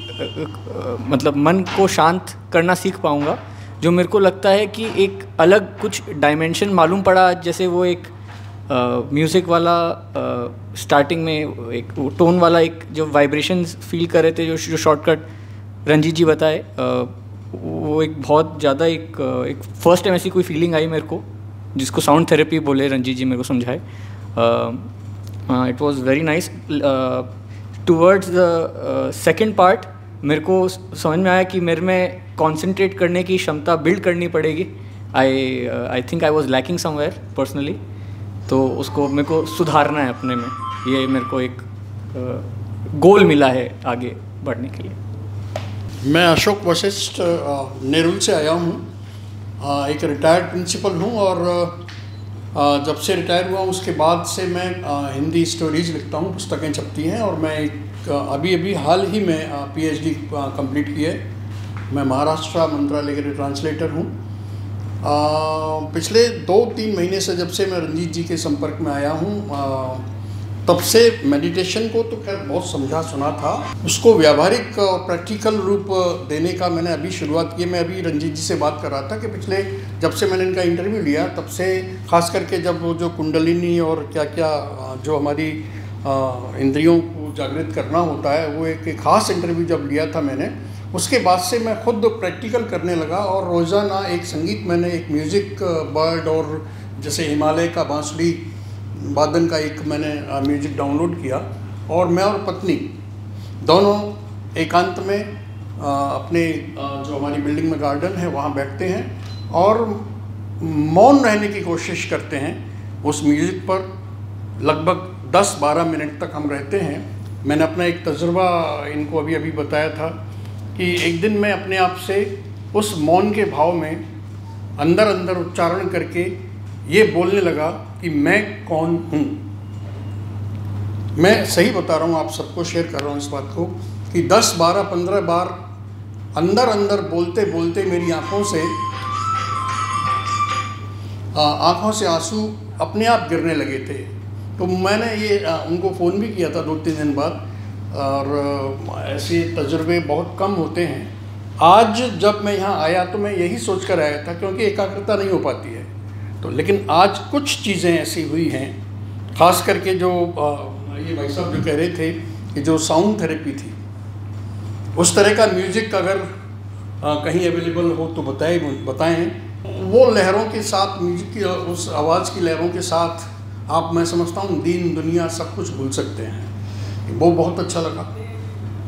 मतलब मन को शांत करना सीख पाऊँगा, जो मेरे को लगता है कि एक अलग कुछ डायमेंशन मालूम पड़ा। जैसे वो एक म्यूज़िक वाला स्टार्टिंग में एक टोन वाला एक जो वाइब्रेशंस फील कर रहे थे, जो शॉर्टकट रंजीत जी बताए, वो एक बहुत ज़्यादा एक फ़र्स्ट टाइम ऐसी कोई फीलिंग आई मेरे को, जिसको साउंड थेरेपी बोले, रंजीत जी मेरे को समझाए। It was very nice. Towards the second part मेरे को समझ में आया कि मेरे में कंसंट्रेट करने की क्षमता बिल्ड करनी पड़ेगी। I think I was lacking somewhere personally, तो उसको मेरे को सुधारना है अपने में। ये मेरे को एक गोल मिला है आगे बढ़ने के लिए। मैं अशोक वशिष्ठ नेरुल से आया हूँ। एक रिटायर्ड प्रिंसिपल हूँ, और जब से रिटायर हुआ उसके बाद से मैं हिंदी स्टोरीज लिखता हूँ, पुस्तकें छपती हैं। और मैं अभी हाल ही में PhD कंप्लीट की है। मैं महाराष्ट्र मंत्रालय के ट्रांसलेटर हूँ। पिछले 2-3 महीने से जब से मैं रंजीत जी के संपर्क में आया हूँ, तब से मेडिटेशन को तो खैर बहुत समझा सुना था, उसको व्यावहारिक और प्रैक्टिकल रूप देने का मैंने अभी शुरुआत की। मैं अभी रंजीत जी से बात कर रहा था कि पिछले जब से मैंने इनका इंटरव्यू लिया तब से, खास करके जब वो जो कुंडलिनी और क्या क्या जो हमारी इंद्रियों को जागृत करना होता है, वो एक खास इंटरव्यू जब लिया था मैंने, उसके बाद से मैं खुद प्रैक्टिकल करने लगा। और रोज़ाना एक संगीत, मैंने एक म्यूज़िक बर्ड और जैसे हिमालय का बांसुरी वादन का एक मैंने म्यूजिक डाउनलोड किया, और मैं और पत्नी दोनों एकांत में अपने जो हमारी बिल्डिंग में गार्डन है वहाँ बैठते हैं और मौन रहने की कोशिश करते हैं। उस म्यूज़िक पर लगभग 10-12 मिनट तक हम रहते हैं। मैंने अपना एक तजुर्बा इनको अभी बताया था कि एक दिन मैं अपने आप से उस मौन के भाव में अंदर अंदर उच्चारण करके ये बोलने लगा कि मैं कौन हूँ। मैं सही बता रहा हूँ, आप सबको शेयर कर रहा हूँ इस बात को, कि 10, 12, 15 बार अंदर अंदर बोलते बोलते मेरी आँखों से आंसू अपने आप गिरने लगे थे। तो मैंने ये उनको फ़ोन भी किया था 2-3 दिन बाद, और ऐसे तजुर्बे बहुत कम होते हैं। आज जब मैं यहाँ आया तो मैं यही सोच कर आया था, क्योंकि एकाग्रता नहीं हो पाती है, तो लेकिन आज कुछ चीज़ें ऐसी हुई हैं, ख़ास करके जो ये भाई साहब जो कह रहे थे कि जो साउंड थेरेपी थी, उस तरह का म्यूज़िक अगर कहीं अवेलेबल हो तो बताएं। वो लहरों के साथ, म्यूजिक की उस आवाज़ की लहरों के साथ आप, मैं समझता हूँ, दीन दुनिया सब कुछ भूल सकते हैं। वो बहुत अच्छा लगा।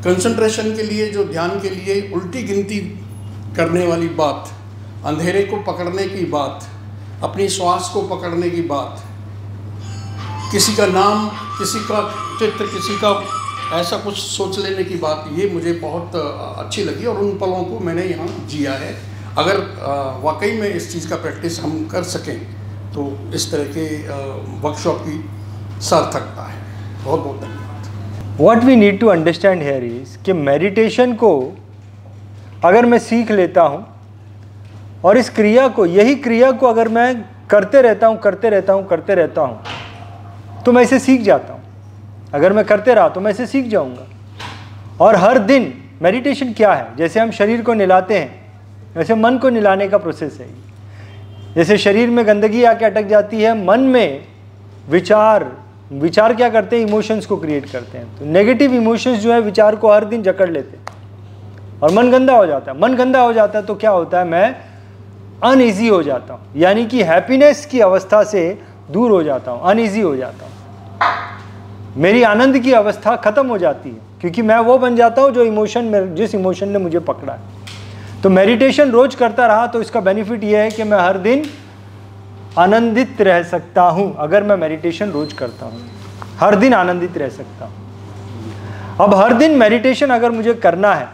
कंसंट्रेशन के लिए, जो ध्यान के लिए उल्टी गिनती करने वाली बात, अंधेरे को पकड़ने की बात, अपनी श्वास को पकड़ने की बात, किसी का नाम, किसी का चित्र, किसी का ऐसा कुछ सोच लेने की बात, ये मुझे बहुत अच्छी लगी और उन पलों को मैंने यहाँ जिया है। अगर वाकई में इस चीज़ का प्रैक्टिस हम कर सकें तो इस तरह के वर्कशॉप की सार्थकता है। बहुत बहुत धन्यवाद। What we need to understand here is कि मेडिटेशन को अगर मैं सीख लेता हूँ और इस क्रिया को, यही क्रिया को अगर मैं करते रहता हूँ तो मैं इसे सीख जाता हूँ। अगर मैं करते रहा तो मैं इसे सीख जाऊँगा। और हर दिन मेडिटेशन क्या है, जैसे हम शरीर को नहलाते हैं वैसे मन को नहलाने का प्रोसेस है। जैसे शरीर में गंदगी आके अटक जाती है, मन में विचार क्या करते हैं, इमोशंस को क्रिएट करते हैं। तो नेगेटिव इमोशंस जो है विचार को हर दिन जकड़ लेते हैं और मन गंदा हो जाता है। मन गंदा हो जाता है तो क्या होता है, मैं अनईजी हो जाता हूँ, यानी कि हैप्पीनेस की अवस्था से दूर हो जाता हूँ, अनईजी हो जाता हूँ। मेरी आनंद की अवस्था खत्म हो जाती है, क्योंकि मैं वो बन जाता हूँ जिस इमोशन ने मुझे पकड़ा है। तो मेडिटेशन रोज करता रहा तो इसका बेनिफिट ये है कि मैं हर दिन आनंदित रह सकता हूँ। अगर मैं मेडिटेशन रोज करता हूँ, हर दिन आनंदित रह सकता हूँ। अब हर दिन मेडिटेशन अगर मुझे करना है,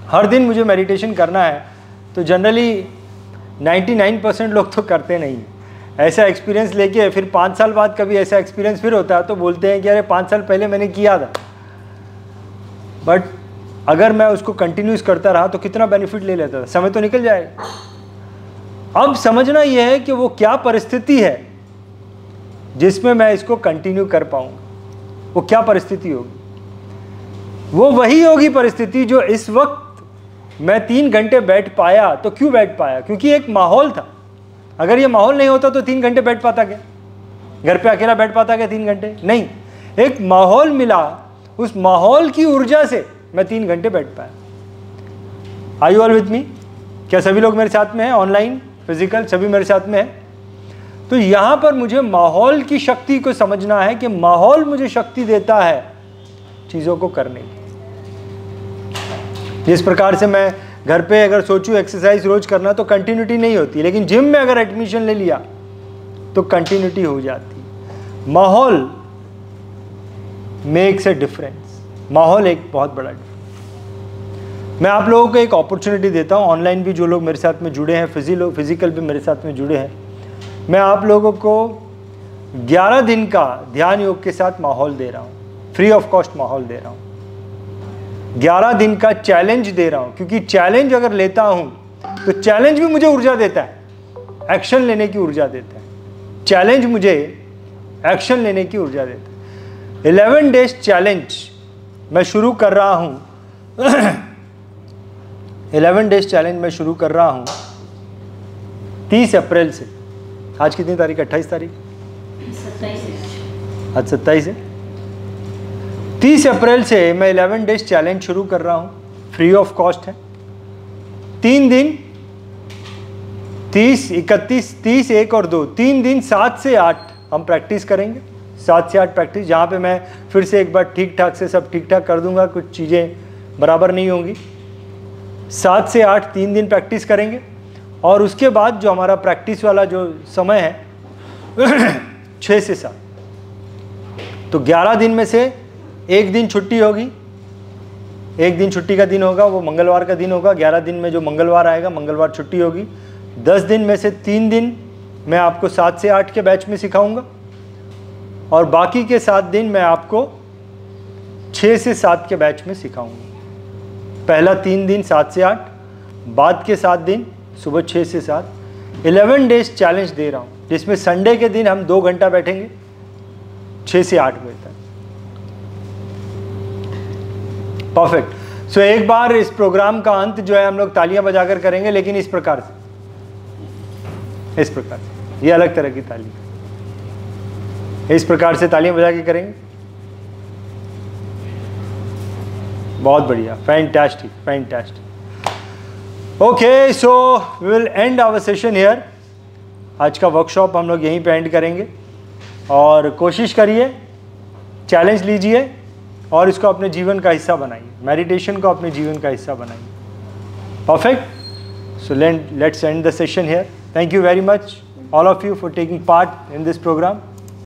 हर दिन मुझे मेडिटेशन करना है, तो जनरली 99% लोग तो करते नहीं हैं। ऐसा एक्सपीरियंस लेके फिर 5 साल बाद कभी ऐसा एक्सपीरियंस फिर होता है तो बोलते हैं कि अरे 5 साल पहले मैंने किया था। बट अगर मैं उसको कंटिन्यूस करता रहा तो कितना बेनिफिट ले लेता था, समय तो निकल जाएगा। अब समझना यह है कि वो क्या परिस्थिति है जिसमें मैं इसको कंटिन्यू कर पाऊंगा। वो क्या परिस्थिति होगी? वो वही होगी परिस्थिति जो इस वक्त मैं 3 घंटे बैठ पाया। तो क्यों बैठ पाया? क्योंकि एक माहौल था। अगर ये माहौल नहीं होता तो 3 घंटे बैठ पाता क्या? घर पे अकेला बैठ पाता क्या 3 घंटे? नहीं, एक माहौल मिला, उस माहौल की ऊर्जा से मैं 3 घंटे बैठ पाया। Are you all with me? क्या सभी लोग मेरे साथ में हैं? ऑनलाइन, फिजिकल, सभी मेरे साथ में हैं? तो यहाँ पर मुझे माहौल की शक्ति को समझना है कि माहौल मुझे शक्ति देता है चीज़ों को करने की। जिस प्रकार से मैं घर पे अगर सोचूं एक्सरसाइज रोज करना तो कंटिन्यूटी नहीं होती, लेकिन जिम में अगर एडमिशन ले लिया तो कंटिन्यूटी हो जाती। माहौल मेक्स ए डिफरेंस। माहौल एक बहुत बड़ा डिफरेंस। मैं आप लोगों को एक अपॉर्चुनिटी देता हूं, ऑनलाइन भी जो लोग मेरे साथ में जुड़े हैं, फिजिकल भी मेरे साथ में जुड़े हैं, मैं आप लोगों को 11 दिन का ध्यान योग के साथ माहौल दे रहा हूं, फ्री ऑफ कॉस्ट माहौल दे रहा हूं। 11 दिन का चैलेंज दे रहा हूं, क्योंकि चैलेंज अगर लेता हूं तो चैलेंज भी मुझे ऊर्जा देता है, एक्शन लेने की ऊर्जा देता है। चैलेंज मुझे एक्शन लेने की ऊर्जा देता है। 11 डेज चैलेंज मैं शुरू कर रहा हूं 11 डेज चैलेंज मैं शुरू कर रहा हूं 30 अप्रैल से। आज कितनी तारीख? 28 तारीख, आज 27 है। 30 अप्रैल से मैं 11 डेज चैलेंज शुरू कर रहा हूँ, फ्री ऑफ कॉस्ट है। 3 दिन 30, 31, 30, 1 और 2, 3 दिन 7 से 8 हम प्रैक्टिस करेंगे। 7 से 8 प्रैक्टिस, जहाँ पे मैं फिर से एक बार ठीक ठाक से सब ठीक ठाक कर दूंगा, कुछ चीज़ें बराबर नहीं होंगी। 7 से 8 3 दिन प्रैक्टिस करेंगे, और उसके बाद जो हमारा प्रैक्टिस वाला जो समय है 6 से 7, तो 11 दिन में से एक दिन छुट्टी होगी, एक दिन छुट्टी का दिन होगा, वो मंगलवार का दिन होगा। 11 दिन में जो मंगलवार आएगा, मंगलवार छुट्टी होगी। 10 दिन में से 3 दिन मैं आपको 7 से 8 के बैच में सिखाऊंगा, और बाकी के 7 दिन मैं आपको 6 से 7 के बैच में सिखाऊंगा। पहला 3 दिन 7 से 8, बाद के 7 दिन सुबह 6 से 7। 11 डेज चैलेंज दे रहा हूँ, जिसमें संडे के दिन हम 2 घंटा बैठेंगे 6 से 8 बजे तक। परफेक्ट। सो एक बार इस प्रोग्राम का अंत जो है हम लोग तालियां बजाकर करेंगे, लेकिन इस प्रकार से, इस प्रकार से, ये अलग तरह की ताली, इस प्रकार से तालियां बजा के करेंगे। बहुत बढ़िया, fantastic, fantastic. Okay, so we will end our session here. आज का वर्कशॉप हम लोग यहीं पे एंड करेंगे, और कोशिश करिए, चैलेंज लीजिए और इसको अपने जीवन का हिस्सा बनाइए। मेडिटेशन को अपने जीवन का हिस्सा बनाइए। Perfect. So let's end the session here. Thank you very much all of you for taking part in this programme.